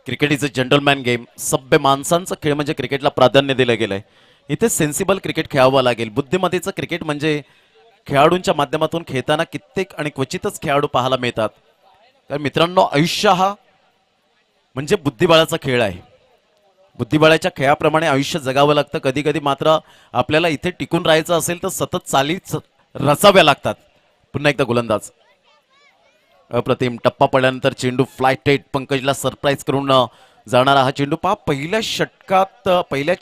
Cricket is a gentleman game. सभ्य माणसांचा खेळ म्हणजे क्रिकेटला प्राधान्य दिलं गेलंय. इथे सेन्सिबल क्रिकेट खेळावं लागेल. बुद्धिमत्तेचं क्रिकेट म्हणजे खेळाडूंच्या माध्यमातून खेळताना कित्येक आणि क्वचितच खेळाडू पाहायला मिळतात. तर मित्रांनो, आयुष्य हा म्हणजे बुद्धिबळाचा खेळ आहे. बुद्धिबळाच्या खेळाप्रमाणे आयुष्य जगावं लागतं. कधी कधी मात्र आपल्याला इथे टिकून राहायचं असेल तर सतत चालीच रचाव्या लागतात. पुन्हा एकदा गोलंदाज. अप्रतिम. टप्पा पडल्यानंतर चेंडू फ्लाय टेट. पंकजला सरप्राईज करून जाणारा हा चेंडू. पहा, पहिल्या षटकात पहिल्या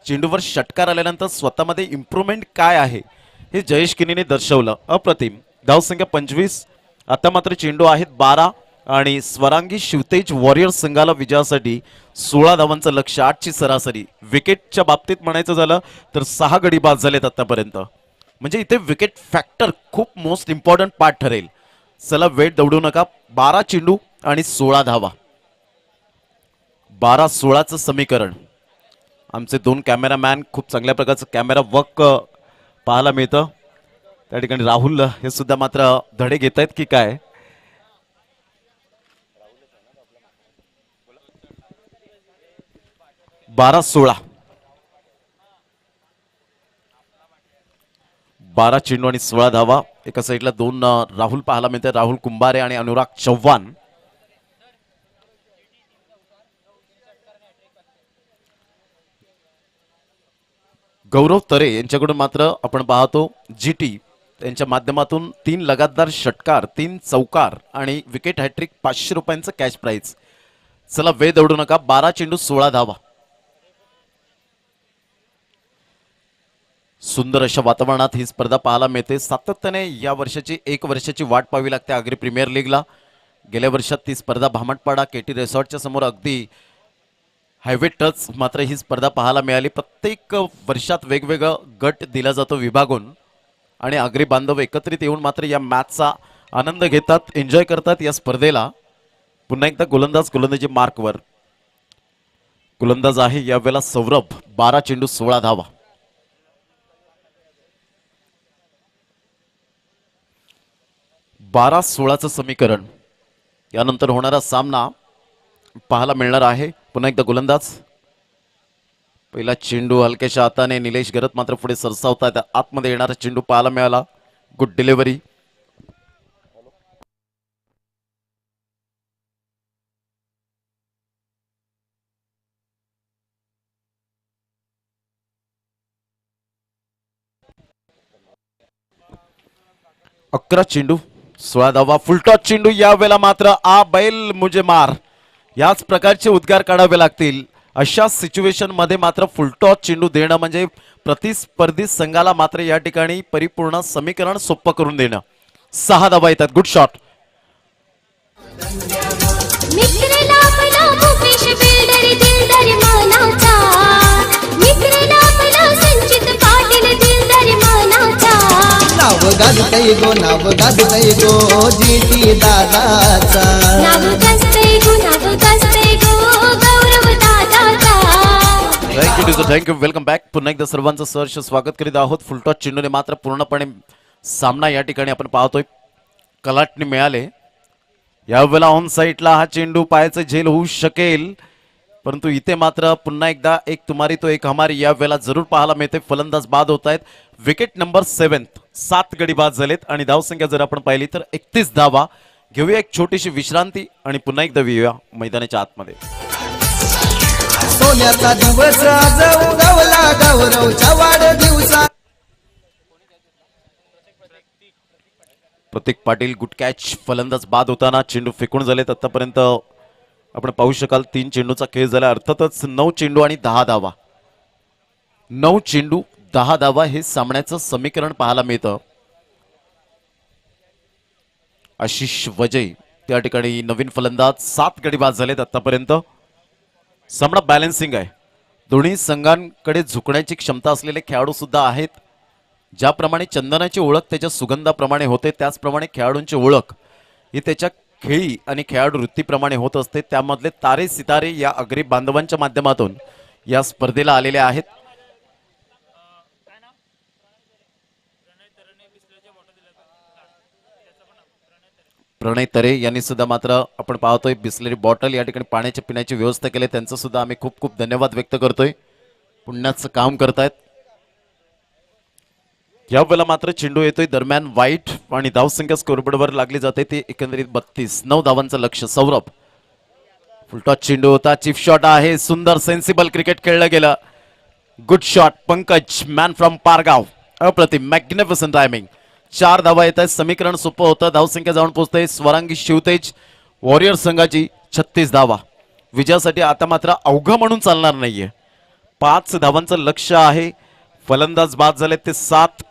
चेंडूवर षटकार आल्यानंतर स्वतःमध्ये इम्प्रूव्हमेंट काय आहे हे जयेश किनीने दर्शवलं. अप्रतिम. धावसंख्या 25. आता मात्र चेंडू आहेत 12 आणि स्वरांगी शिवतेज वॉरियर्स संघाला विजयासाठी 16 धावांचं लक्ष. 8ची सरासरी. विकेटच्या बाबतीत म्हणायचं झालं तर 6 गडी बाद झालेत आतापर्यंत. म्हणजे इथे विकेट फॅक्टर खूप मोस्ट इम्पॉर्टंट पार्ट ठरेल. चला वेट दौडू नका. 12 चेंडू आणि 16 धावा. 12-16चं समीकरण. आमचे 2 कॅमेरामॅन खूप चांगल्या प्रकारचं कॅमेरा वर्क पाहायला मिळतं. त्या ठिकाणी राहुल हे सुद्धा मात्र धडे घेत आहेत की काय. बारा चेंडू आणि 16 धावा. एका साईडला 2 राहुल पाहायला मिळते. राहुल कुंभारे आणि अनुराग चव्हाण. गौरव तरे यांच्याकडून मात्र आपण पाहतो जीटी त्यांच्या माध्यमातून 3 लगातार षटकार, 3 चौकार आणि विकेट हॅट्रिक. 500 रुपयांचं कॅश प्राइज. चला वेळ दौडू नका. 12 चेंडू 16 धावा. सुंदर अशा वातावरणात ही स्पर्धा पाहायला मिळते. सातत्याने या वर्षाची 1 वर्षाची वाट पाहावी लागते आगरी प्रीमियर लीगला. गेल्या वर्षात ती स्पर्धा भामटपाडा केटी रिसॉर्टच्या समोर अगदी हायवे टच मात्र ही स्पर्धा पाहायला मिळाली. प्रत्येक वर्षात वेगवेगळं गट दिला जातो विभागून आणि आगरी बांधव एकत्रित येऊन मात्र या मॅचचा आनंद घेतात, एन्जॉय करतात या स्पर्धेला. पुन्हा एकदा गोलंदाजी मार्कवर. गोलंदाज आहे यावेळेला सौरभ. 12 चेंडू 16 धावा. 12-16चं समीकरण. यानंतर होणारा सामना पाहायला मिळणार आहे. पुन्हा एकदा गोलंदाज. पहिला चेंडू हलक्याच्या हाताने निलेश गरत मात्र पुढे सरसावतात. आतमध्ये येणारा चेंडू पाहायला मिळाला. Good delivery. अकरा चेंडू 16 धावा. फुलटॉस चेंडू. यावेळेला मात्र आ बैल मुझे मार याच प्रकारचे उद्गार काढावे लागतील. अशा सिच्युएशन मध्ये मात्र फुलटॉस चेंडू देणं म्हणजे प्रतिस्पर्धी संघाला मात्र या ठिकाणी परिपूर्ण समीकरण सोपं करून देणं. 6 धावा येतात. Good shot. मित्र लाभला भूपेश बिल्डर दिलदार मानाचा. मित्र लाभला संचित पाटील दिलदार मानाचा. नाव गाजतय गो, नाव गाजतय गो जीटी दादाचा. नाव गाजतय गो गौरव दादाचा. थँक्यू. Welcome back. पुन्हा एकदा सर्वांचं सहर्ष स्वागत करीत आहोत. फुलटॉस चेंडूने मात्र पूर्णपणे सामना या ठिकाणी आपण पाहतोय कलाटणी मिळाले. यावेळेला ऑन साईडला हा चेंडू पायाचं झेल होऊ शकेल, परंतु इथे मात्र पुन्हा एकदा एक तुम्हारी तो एक हमारी यावेळेला जरूर पाहायला मिळते. फलंदाज बाद होत आहेत. Wicket number 7. 7 गडी बाद झालेत आणि धावसंख्या जर आपण पाहिली तर 31 धावा. घेऊया एक छोटीशी विश्रांती आणि पुन्हा एकदा येऊया मैदानाच्या आतमध्ये. सोन्याचा दिवस आज उगवला गौरवच्या वाढदिवसा. प्रतीक पाटील गुड कॅच. फलंदाज बाद होताना चेंडू फेकून झालेत. आतापर्यंत आपण पाहू शकाल 3 चेंडूचा खेळ झाला. अर्थातच 9 चेंडू आणि 10 धावा. 9 चेंडू 10 धावा हे सामन्याचं समीकरण पाहायला मिळतं. आशिष वजय त्या ठिकाणी नवीन फलंदाज. 7 गडी बाद झालेत आतापर्यंत. सामना बॅलन्सिंग आहे. दोन्ही संघांकडे झुकण्याची क्षमता असलेले खेळाडू सुद्धा आहेत. ज्याप्रमाणे चंदनाची ओळख त्याच्या सुगंधाप्रमाणे होते, त्याचप्रमाणे खेळाडूंची ओळख ही त्याच्या खेळी आणि खेळाडू वृत्तीप्रमाणे होत असते. त्यामधले तारे सितारे या अग्री बांधवांच्या माध्यमातून या स्पर्धेला आलेले आहेत. प्रणय तरे यांनी सुद्धा मात्र आपण पाहतोय बिस्लेरी बॉटल या ठिकाणी पाण्याच्या पिण्याची व्यवस्था केली. त्यांचं सुद्धा आम्ही खूप खूप धन्यवाद व्यक्त करतोय. पुण्याचं काम करतायत. यावेळेला मात्र चेंडू येतोय दरम्यान वाईट आणि धावसंख्या स्कोरबोर्डवर लागली जाते. ते एकंदरीत 32. 9 धावांचं लक्ष. सौरभ. फुलटॉस चेंडू होता. चिप शॉट आहे. सुंदर सेन्सिबल क्रिकेट खेळलं गेलं. Good shot. Pankaj man from Pargaon. अप्रतिम. Magnificent timing. 4 धावा येत आहेत. समीकरण सोपं होतं. धावसंख्या जाऊन पोहोचते स्वरांगी शिवतेज वॉरियर संघाची 36 धावा. विजयासाठी आता मात्र अवघं म्हणून चालणार नाहीये. 5 धावांचं लक्ष आहे. फलंदाज बाद झाले ते 7.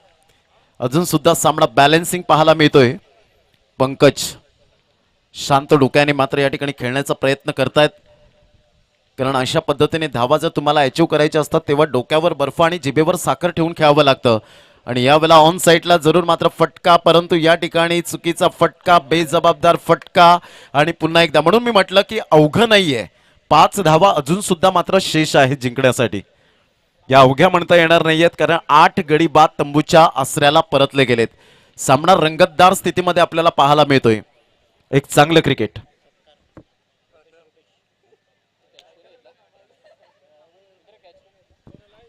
अजून सुद्धा सामना बॅलन्सिंग पाहायला मिळतोय. पंकज शांत डोक्याने मात्र या ठिकाणी खेळण्याचा प्रयत्न करतायत, कारण अशा पद्धतीने धावा जर तुम्हाला अचीव करायच्या असतात तेव्हा डोक्यावर बर्फ आणि जिभेवर साखर ठेवून खेळावं लागतं. आणि यावेळेला ऑन साईडला जरूर मात्र फटका, परंतु या ठिकाणी चुकीचा फटका, बेजबाबदार फटका. आणि पुन्हा एकदा म्हणून मी म्हटलं की अवघं नाहीये. 5 धावा अजून सुद्धा मात्र शेष आहे जिंकण्यासाठी. या अवघ्या म्हणता येणार नाहीयेत, कारण 8 गडी बाद तंबूच्या आसऱ्याला परतले गेलेत. सामना रंगतदार स्थितीमध्ये आपल्याला पाहायला मिळतोय. एक चांगलं क्रिकेट.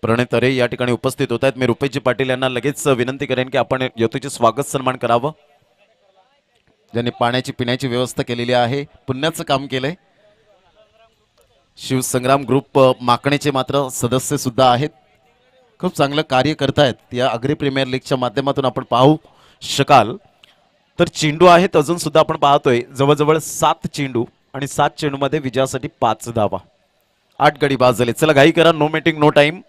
प्रणय तरे या ठिकाणी उपस्थित होत आहेत. मी रुपेशजी पाटील यांना लगेच विनंती करेन की आपण यथोचित स्वागत सन्मान करावं. ज्यांनी पाण्याची पिण्याची व्यवस्था केलेली आहे, पुण्याचं काम केलंय. शिवसंग्राम ग्रुप माकणेचे मात्र सदस्य सुद्धा आहेत. खूप चांगलं कार्य करतायत. या अग्री प्रीमियर लीगच्या माध्यमातून आपण पाहू शकाल. तर चेंडू आहेत अजून सुद्धा आपण पाहतोय जवळजवळ 7 चेंडू आणि 7 चेंडूमध्ये विजयासाठी 5 धावा. 8 गडी बाद झाले. चला घाई करा, नो मीटिंग नो टाइम.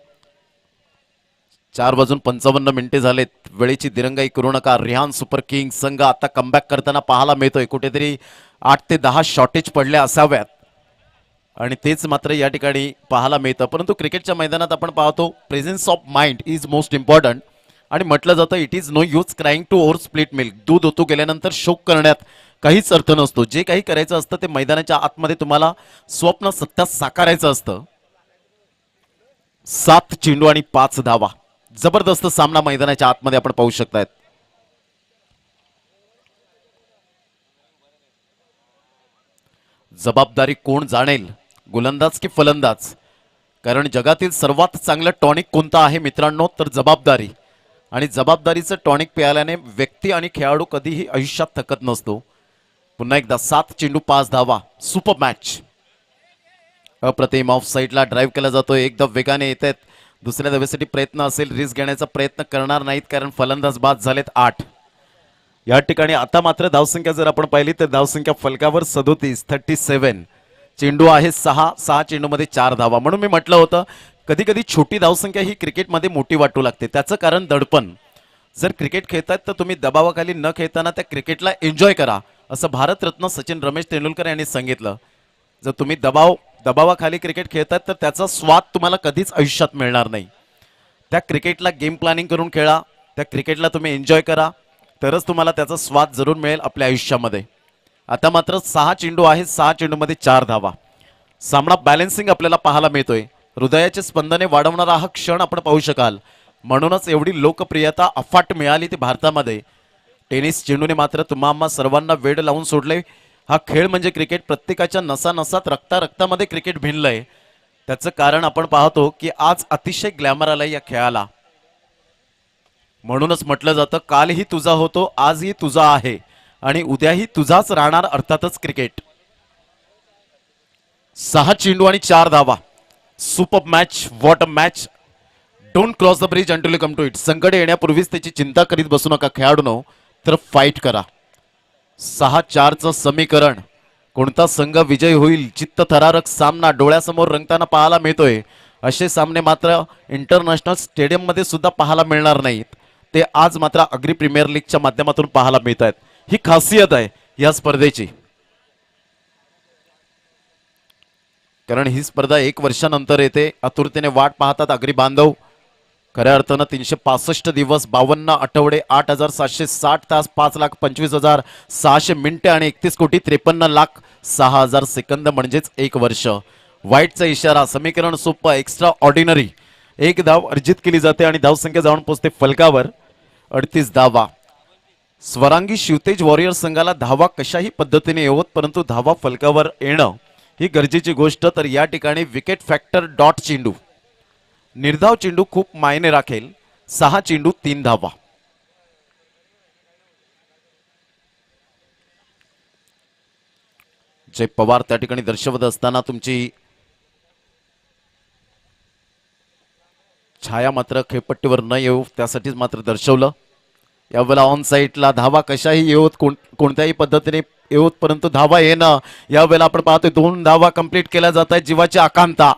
4:55 झालेत. वेळेची दिरंगाई करू नका. रिहान सुपर किंग संघ आता कमबॅक करताना पाहायला मिळतोय. कुठेतरी 8 ते 10 शॉर्टेज पडले असाव्यात आणि तेच मात्र या ठिकाणी पाहायला मिळतं. परंतु क्रिकेटच्या मैदानात आपण पाहतो presence of mind is most important. आणि म्हटलं जातं it is no use crying to over split milk. दूध ओतू गेल्यानंतर शोक करण्यात काहीच अर्थ नसतो. जे काही करायचं असतं ते मैदानाच्या आतमध्ये तुम्हाला स्वप्न सत्यात साकारायचं असतं. 7 चेंडू आणि 5 धावा. जबरदस्त सामना मैदानाच्या आतमध्ये आपण पाहू शकतायत. जबाबदारी कोण जाणेल, गोलंदाज की फलंदाज? कारण जगातील सर्वात चांगलं टॉनिक कोणतं आहे मित्रांनो, तर जबाबदारी. आणि जबाबदारीचं टॉनिक प्यायल्याने व्यक्ती आणि खेळाडू कधीही आयुष्यात थकत नसतो. पुन्हा एकदा 7 चेंडू 5 धावा, सुपर मॅच. अप्रतिम ऑफ साईडला ड्राईव्ह केला जातोय, एकदम वेगाने येत आहेत. दुसऱ्या धावेसाठी प्रयत्न असेल, रिस्क घेण्याचा प्रयत्न करणार नाहीत कारण फलंदाज बाद झालेत 8. या ठिकाणी आता मात्र धावसंख्या जर आपण पाहिली तर धावसंख्या फलकावर 37 चेंडू आहे 6 चेंडूमध्ये 4 धावा. म्हणून मी म्हटलं होतं कधी कधी छोटी धावसंख्या ही क्रिकेटमध्ये मोठी वाटू लागते. त्याचं कारण दडपण. जर क्रिकेट खेळतात तर तुम्ही दबावाखाली न खेळताना त्या क्रिकेटला एन्जॉय करा, असं भारतरत्न सचिन रमेश तेंडुलकर यांनी सांगितलं. जर तुम्ही दबावाखाली क्रिकेट खेळतात तर त्याचा स्वाद तुम्हाला कधीच आयुष्यात मिळणार नाही. त्या क्रिकेटला गेम प्लॅनिंग करून खेळा, त्या क्रिकेटला तुम्ही एन्जॉय करा, तरच तुम्हाला त्याचा स्वाद जरूर मिळेल आपल्या आयुष्यामध्ये. आता मात्र 6 चेंडू आहेत, 6 चेंडूमध्ये 4 धावा. सामना बॅलन्सिंग आपल्याला पाहायला मिळतोय. हृदयाचे स्पंदने वाढवणारा हा क्षण आपण पाहू शकाल. म्हणूनच एवढी लोकप्रियता अफाट मिळाली ती भारतामध्ये. टेनिस चेंडूने मात्र तुम्हा सर्वांना वेड लावून सोडले. हा खेळ म्हणजे क्रिकेट. प्रत्येकाच्या नसानसात रक्तामध्ये क्रिकेट भिनलंय. त्याचं कारण आपण पाहतो की आज अतिशय ग्लॅमर आलंय या खेळाला. म्हणूनच म्हटलं जातं कालही तुझा होतो, आजही तुझा आहे आणि उद्याही तुझाच राहणार, अर्थातच क्रिकेट. 6 चेंडू आणि 4 धावा, super match. What a match. Don't cross the bridge until you come to it. संकट येण्यापूर्वीच त्याची चिंता करीत बसू नका खेळाडूनो, तर फाईट करा. 6-4चं समीकरण. कोणता संघ विजय होईल, चित्तथरारक सामना डोळ्यासमोर रंगताना पाहायला मिळतोय. असे सामने मात्र इंटरनॅशनल स्टेडियममध्ये सुद्धा पाहायला मिळणार नाहीत. ते आज मात्र अग्री प्रीमियर लीगच्या माध्यमातून पाहायला मिळत आहेत. ही खासियत आहे या स्पर्धेची. कारण ही स्पर्धा 1 वर्षानंतर येते. आतुरतेने वाट पाहतात अग्री बांधव. खऱ्या अर्थानं 365 दिवस, 52 आठवडे, 8760 तास, 5,25,600 मिनिटे आणि 31,53,06,000 सेकंद म्हणजेच 1 वर्ष. वाईटचा इशारा. समीकरण सोपं, एक्स्ट्रा ऑर्डिनरी. 1 धाव अर्जित केली जाते आणि धावसंख्या जाऊन पोहोचते फलकावर 38 धावा. स्वरांगी शिवतेज वॉरियर संघाला धावा कशाही पद्धतीने येवत, परंतु धावा फलकावर येणं ही गरजेची गोष्ट. तर या ठिकाणी विकेट फॅक्टर डॉट चेंडू, निर्धाव चेंडू खूप मायने राखेल. 6 चेंडू 3 धावा. जय पवार त्या ठिकाणी दर्शवत असताना तुमची छाया मात्र खेळपट्टीवर न येऊ त्यासाठीच मात्र दर्शवलं. यावेळेला ऑन साईडला धावा कशाही येवत, कोणत्याही पद्धतीने येवत, परंतु धावा येणं. यावेळेला आपण पाहतोय 2 धावा कंप्लीट केल्या जात आहेत. जीवाची आकांक्षा.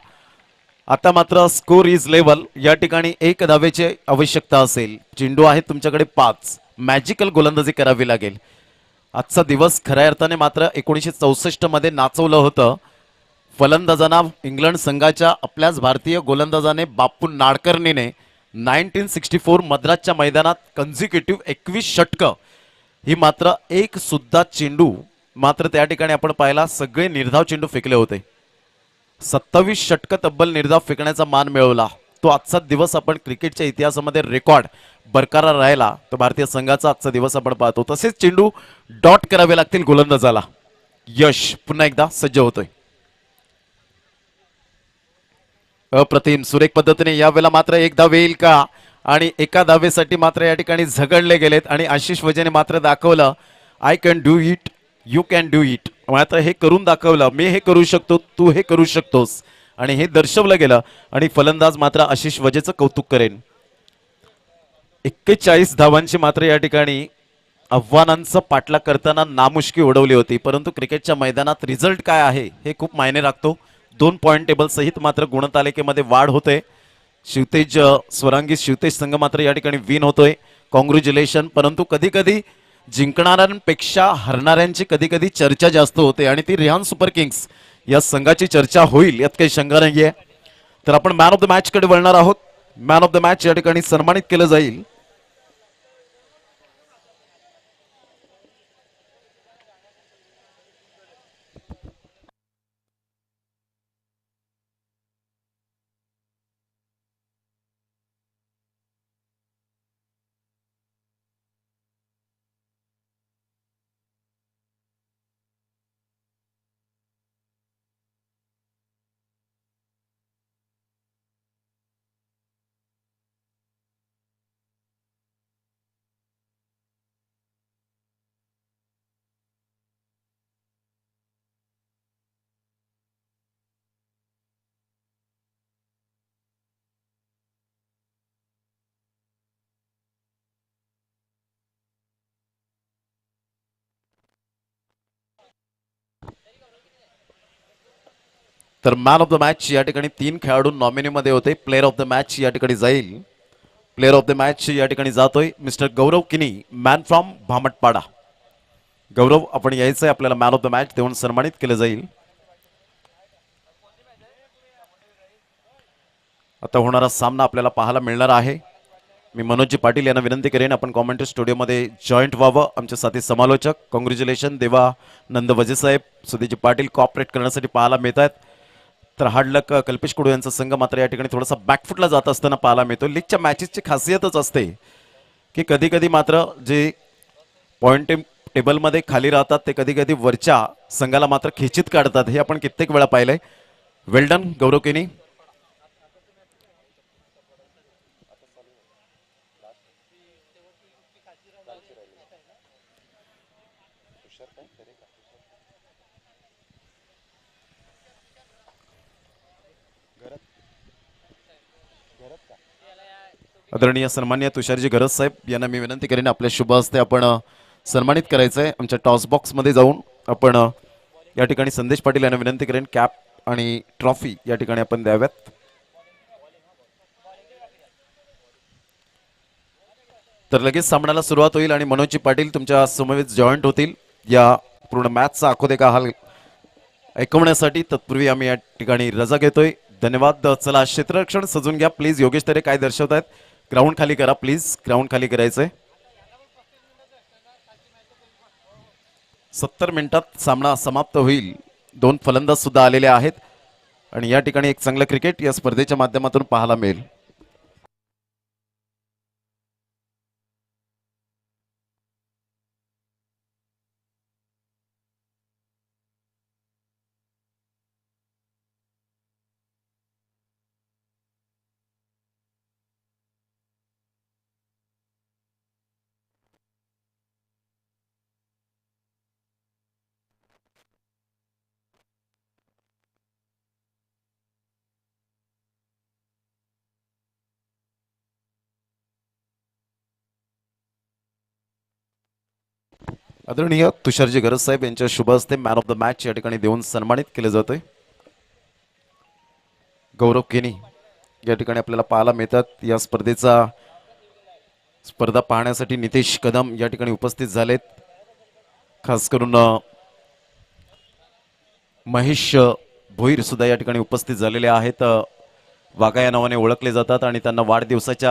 आता मात्र स्कोर इज लेवल. या ठिकाणी 1 धावेची आवश्यकता असेल. चेंडू आहेत तुमच्याकडे 5. मॅजिकल गोलंदाजी करावी लागेल. आजचा दिवस खऱ्या अर्थाने मात्र 1964 मध्ये नाचवलं होतं. फलंदाजांना इंग्लंड संघाच्या आपल्याच भारतीय गोलंदाजाने बापू नाडकर्णीने 1964 मद्रासच्या मैदानात कन्झिक्युटिव्ह 21 षटकं. ही मात्र 1 सुद्धा चेंडू मात्र त्या ठिकाणी आपण पाहिला सगळे निर्धाव चेंडू फेकले होते. 27 षटकं तब्बल निर्धाव फेकण्याचा मान मिळवला. तो आजचा दिवस आपण क्रिकेटच्या इतिहासामध्ये रेकॉर्ड बरकरार राहिला. तो भारतीय संघाचा आजचा दिवस आपण पाहतो. तसेच चेंडू डॉट करावे लागतील गोलंदाजाला. यश पुन्हा एकदा सज्ज होतोय. अप्रतिम सुरेख पद्धतीने यावेळेला मात्र 1 धाव येईल का, आणि एका धावेसाठी मात्र या ठिकाणी झगडले गेलेत आणि आशिष वजेने मात्र दाखवलं I can do it, you can do it. मात्र हे करून दाखवलं, मी हे करू शकतो, तू हे करू शकतोस, आणि हे दर्शवलं गेलं. आणि फलंदाज मात्र आशिष वजेचं कौतुक करेन. 41 धावांची मात्र या ठिकाणी आव्हानांचं पाठलाग करताना नामुष्की उडवली होती. परंतु क्रिकेटच्या मैदानात रिझल्ट काय आहे हे खूप मायने राखतो. 2 पॉईंट टेबल सहित मात्र गुणतालिकेमध्ये वाढ होते. शिवतेज स्वरांगी शिवतेज संघ मात्र या ठिकाणी विन होतोय. कॉंग्रॅच्युलेशन. परंतु कधी कधी जिंकणाऱ्यांपेक्षा हरणाऱ्यांची कधी कधी चर्चा जास्त होते आणि ती रिहान सुपर किंग्स या संघाची चर्चा होईल यात काही शंका नाहीये. तर आपण मॅन ऑफ द मॅच कडे वळणार आहोत. मॅन ऑफ द मॅच या ठिकाणी सन्मानित केलं जाईल. तर मॅन ऑफ द मॅच या ठिकाणी 3 खेळाडू नॉमिनीमध्ये होते. प्लेअर ऑफ द मॅच या ठिकाणी जाईल. प्लेअर ऑफ द मॅच या ठिकाणी जातोय मिस्टर गौरव किनी, मॅन फ्रॉम भामटपाडा. गौरव, आपण यायचंय, आपल्याला मॅन ऑफ द मॅच देऊन सन्मानित केलं जाईल. आता होणारा सामना आपल्याला पाहायला मिळणार आहे. मी मनोजी पाटील यांना विनंती करेन आपण कॉमेंट्री स्टुडिओमध्ये जॉईंट व्हावं. आमचे साथी समालोचक कॉंग्रॅच्युलेशन देवानंद वजेसाहेब, सुधीजी पाटील कॉपरेट करण्यासाठी पाहायला मिळत आहेत. तर हार्ड लक कल्पेश कुडू यांचा संघ मात्र या ठिकाणी थोडासा बॅकफुटला जात असताना पाहायला मिळतो. लीगच्या मॅचेसची खासियतच असते की कधी कधी मात्र जे पॉईंट टेबलमध्ये खाली राहतात ते कधी कधी वरच्या संघाला मात्र खेचीत काढतात. हे आपण कित्येक वेळा पाहिलंय. वेल डन गौरव केनी. आदरणीय सन्मान्य तुषारजी गरज साहेब यांना मी विनंती करेन आपल्या शुभ हस्ते आपण सन्मानित करायचं आहे. आमच्या टॉस बॉक्समध्ये जाऊन आपण या ठिकाणी संदेश पाटील यांना विनंती करेन कॅप आणि ट्रॉफी या ठिकाणी आपण द्याव्यात. तर लगेच सामन्याला सुरुवात होईल आणि मनोजी पाटील तुमच्या समवेत जॉईंट होतील या पूर्ण मॅचचा आखोदेखा हाल ऐकवण्यासाठी. तत्पूर्वी आम्ही या ठिकाणी रजा घेतोय. धन्यवाद. चला क्षेत्ररक्षण सजून घ्या प्लीज. योगेश तरे काय दर्शवत आहेत? ग्राउंड खाली करा प्लीज. ग्राउंड खाली करायचंय. 70 मिनिटात सामना समाप्त होईल. 2 फलंदाज सुद्धा आलेले आहेत आणि या ठिकाणी एक चांगलं क्रिकेट या स्पर्धेच्या माध्यमातून पाहायला मिळेल. आदरणीय तुषारजी गरज साहेब यांच्या शुभ हस्ते मॅन ऑफ द मॅच या ठिकाणी देऊन सन्मानित केले जातोय. गौरव केनी या ठिकाणी आपल्याला पाहायला मिळतात. या स्पर्धा पाहण्यासाठी नितेश कदम या ठिकाणी उपस्थित झालेत. खास करून महेश भोईर सुद्धा या ठिकाणी उपस्थित झालेले आहेत. वाघा या नावाने ओळखले जातात आणि त्यांना वाढदिवसाच्या